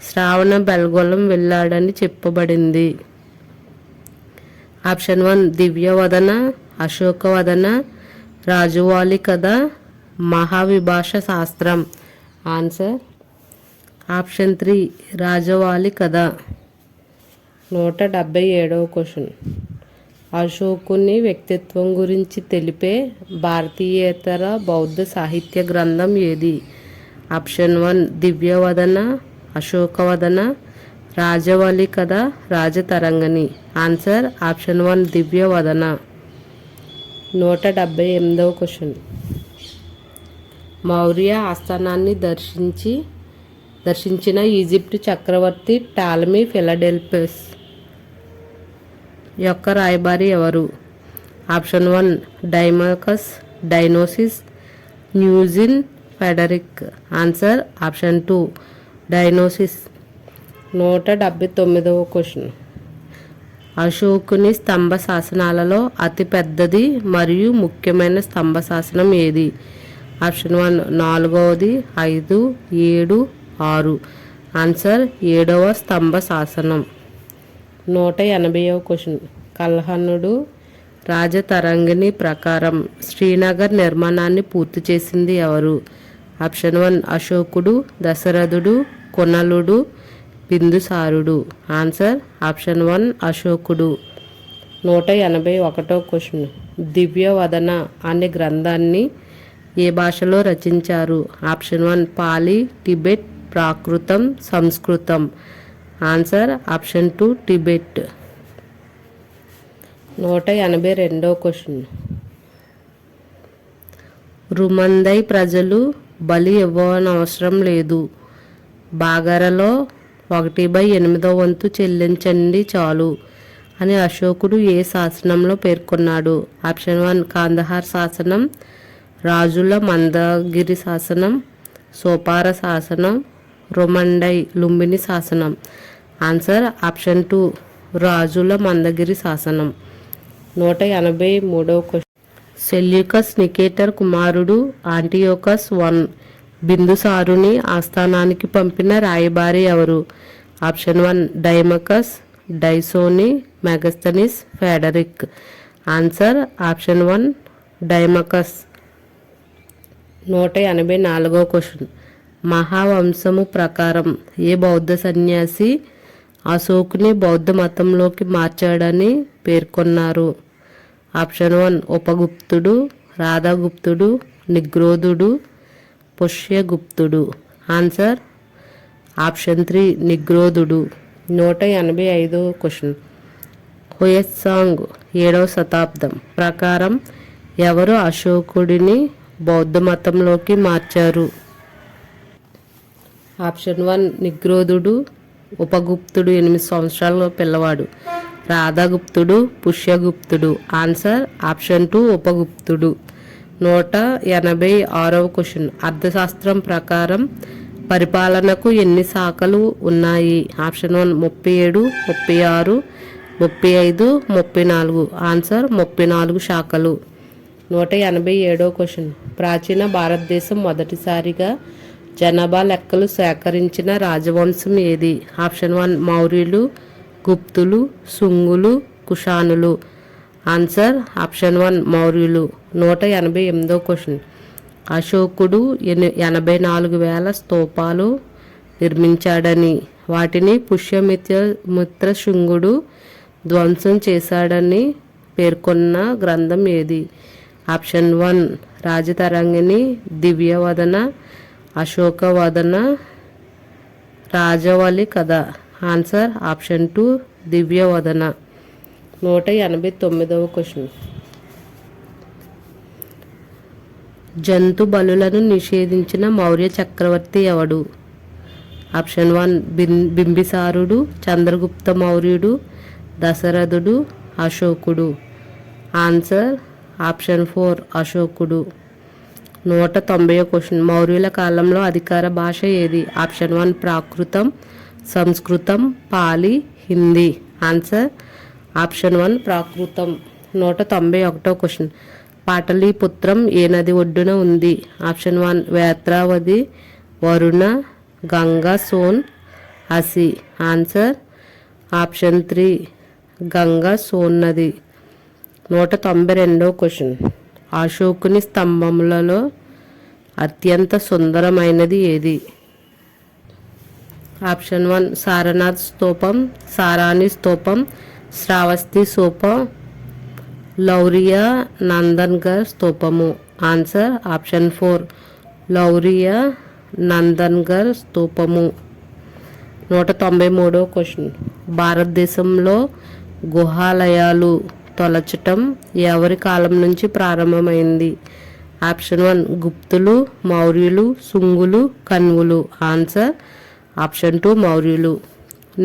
శ్రావణ బెల్గొలం వెళ్ళాడని చెప్పబడింది? ఆప్షన్ 1 దివ్యవదన, అశోకవదన, రాజువాలి కథ, మహావిభాష శాస్త్రం. ఆన్సర్ ఆప్షన్ 3 రాజవాలి కథ. 177వ క్వశ్చన్. అశోకుని వ్యక్తిత్వం గురించి తెలిపే భారతీయేతర బౌద్ధ సాహిత్య గ్రంథం ఏది? Option 1 Divyavadana, Ashokavadana, Rajavali Katha, Rajatarangini. Answer option 1 Divyavadana. 178వ క్వశ్చన్. మౌర్య ఆస్థానాన్ని దర్శించిన ఈజిప్టు చక్రవర్తి టాలమీ ఫిలడెల్ఫస్ యొక్క రాయబారి ఎవరు? ఆప్షన్ 1 డైమకస్, డైనోసిస్, న్యూజిన్, ఫెడరిక్. Answer option 2 Dionysius. 179వ క్వశ్చన్. అశోకుని స్తంభ శాసనాలలో అతి పెద్దది మరియు ముఖ్యమైన స్తంభ శాసనం ఏది? ఆప్షన్ 1 4వది, 5, 7, 6. ఆన్సర్ 7వ స్తంభ శాసనం. 180వ క్వశ్చన్. కల్హణుడు రాజతరంగిణి ప్రకారం శ్రీనగర్ నిర్మాణాన్ని పూర్తి చేసింది ఎవరు? ఆప్షన్ 1 అశోకుడు, దశరథుడు, కొనలుడు, బిందుసారుడు. ఆన్సర్ ఆప్షన్ 1 అశోకుడు. 181వ క్వశ్చన్. దివ్యవదన అనే గ్రంథాన్ని ఏ భాషలో రచించారు? ఆప్షన్ 1 పాలి, టిబెట్, ప్రాకృతం, సంస్కృతం. Answer option 2 Tibet. 182వ క్వశ్చన్. రుమందై ప్రజలు బలి ఇవ్వనవసరం లేదు, బాగరలో 1/8 వంతు చెల్లించండి చాలు అని అశోకుడు ఏ శాసనంలో పేర్కొన్నాడు? ఆప్షన్ 1 కాందహార్ శాసనం, రాజుల మందగిరి శాసనం, సోపార శాసనం, రుమండై లుంబిని శాసనం. ఆన్సర్ ఆప్షన్ 2 రాజుల మందగిరి శాసనం. 183వ క్వశ్చన్. సెల్యూకస్ నికేటర్ కుమారుడు ఆంటియోకస్ I బిందుసారుని ఆస్థానానికి పంపిన రాయబారి ఎవరు? ఆప్షన్ 1 డైమకస్, డైసోని, Megasthenes, Frederick. Answer option 1 Deimachus. 184వ క్వశ్చన్. మహావంశము ప్రకారం ఏ బౌద్ధ సన్యాసి అశోకుని బౌద్ధ మతంలోకి మార్చాడని పేర్కొన్నారు? ఆప్షన్ 1 ఉపగుప్తుడు, రాధాగుప్తుడు, నిగ్రోధుడు, పుష్యగుప్తుడు. ఆన్సర్ ఆప్షన్ 3 నిగ్రోధుడు. 185వ క్వశ్చన్. హుయత్సాంగ్ 7వ శతాబ్దం ప్రకారం ఎవరు అశోకుడిని బౌద్ధ మతంలోకి మార్చారు? ఆప్షన్ 1 నిగ్రోధుడు, ఉపగుప్తుడు 8 సంవత్సరాల పిల్లవాడు, రాధాగుప్తుడు, పుష్యగుప్తుడు. ఆన్సర్ ఆప్షన్ 2 ఉపగుప్తుడు. 186వ క్వశ్చన్. అర్థశాస్త్రం ప్రకారం పరిపాలనకు ఎన్ని శాఖలు ఉన్నాయి? ఆప్షన్ 1 37, 36, 35, 34. ఆన్సర్ 34 శాఖలు. 187వ క్వశ్చన్. ప్రాచీన భారతదేశం మొదటిసారిగా జనాభా లెక్కలు సేకరించిన రాజవంశం ఏది? ఆప్షన్ 1 మౌర్యులు, గుప్తులు, శుంగులు, కుషానులు. ఆన్సర్ ఆప్షన్ 1 మౌర్యులు. 188వ క్వశ్చన్. అశోకుడు 84,000 స్తూపాలు నిర్మించాడని, వాటిని పుష్యమిత్ర శుంగుడు ధ్వంసం చేశాడని పేర్కొన్న గ్రంథం ఏది? ఆప్షన్ 1 రాజతరంగిణి, దివ్యవదన, అశోకవదన, రాజవలి కథ. Answer option 2 దివ్యవదన. 189వ క్వశ్చన్. జంతు బలులను నిషేధించిన మౌర్య చక్రవర్తి ఎవడు? ఆప్షన్ 1 బింబిసారుడు, చంద్రగుప్త మౌర్యుడు, దశరథుడు, అశోకుడు. ఆన్సర్ ఆప్షన్ 4 అశోకుడు. 190 క్వశ్చన్. మౌర్యుల కాలంలో అధికార భాష ఏది? ఆప్షన్ 1 ప్రాకృతం, సంస్కృతం, పాలి, హిందీ. ఆన్సర్ ఆప్షన్ 1 ప్రాకృతం. 191 క్వశ్చన్. పాటలీపుత్రం ఏ నది ఒడ్డున ఉంది? ఆప్షన్ 1 వేత్రావతి, వరుణ, గంగా, సోన్, హసి. ఆన్సర్ ఆప్షన్ 3 గంగా సోన్ నది. 192 క్వశ్చన్. అశోకుని స్తంభములలో అత్యంత సుందరమైనది ఏది? ఆప్షన్ 1 సారనాథ్ స్తూపం, సారాని స్తూపం, శ్రావస్తి స్తూపం, లౌరియా నందన్గర్ స్తూపము. ఆన్సర్ ఆప్షన్ 4 లౌరియా నందన్గర్ స్తూపము. 193 క్వశ్చన్. భారతదేశంలో గుహాలయాలు తొలచటం ఎవరి కాలం నుంచి ప్రారంభమైంది? ఆప్షన్ 1 గుప్తులు, మౌర్యులు, సుంగులు, కన్వులు. ఆన్సర్ ఆప్షన్ 2 మౌర్యులు.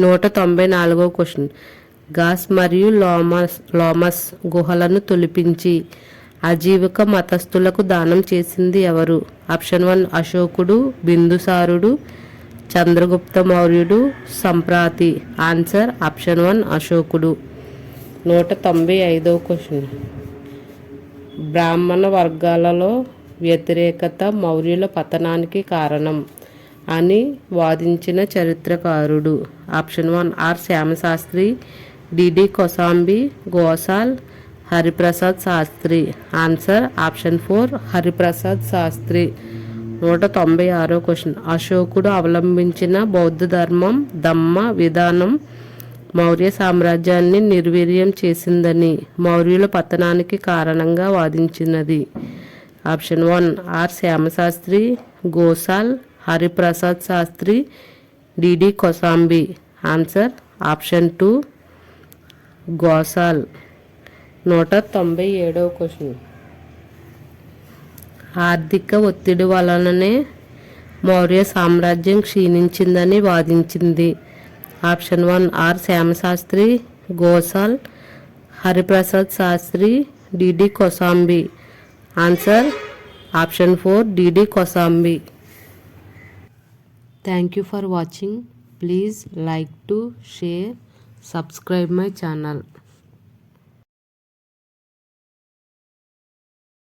194 క్వశ్చన్. గాస్ మరియు లోమస్ గుహలను తొలిపించి అజీవిక మతస్థులకు దానం చేసింది ఎవరు? ఆప్షన్ 1 అశోకుడు, బిందుసారుడు, చంద్రగుప్త మౌర్యుడు, సంప్రాతి. ఆన్సర్ ఆప్షన్ 1 అశోకుడు. 195 క్వశ్చన్. బ్రాహ్మణ వర్గాలలో వ్యతిరేకత మౌర్యుల పతనానికి కారణం అని వాదించిన చరిత్రకారుడు? Option 1 R Shamasastry, DD Kosambi, Ghoshal, Hariprasad Sastri. Answer option 4 Hariprasad Sastri. 196 question. అశోకుడు అవలంబించిన బౌద్ధ ధర్మం ధమ్మ విధానం మౌర్య సామ్రాజ్యాన్ని నిర్వీర్యం చేసిందని మౌర్యుల పతనానికి కారణంగా వాదించినది? Option 1 R Shyamashastri, Ghoshal, Hariprasad Shastri, D D Kosambi. Answer option 2 Ghoshal. 197 question. ఆర్థిక ఒత్తిడి వలననే మౌర్య సామ్రాజ్యం క్షీణించిందని వాదించింది? Option 1 R Shyamashastri, Ghoshal, Hariprasad Shastri, D D Kosambi. Answer option 4 D D Kosambi. Thank you for watching. Please like to share, subscribe my channel.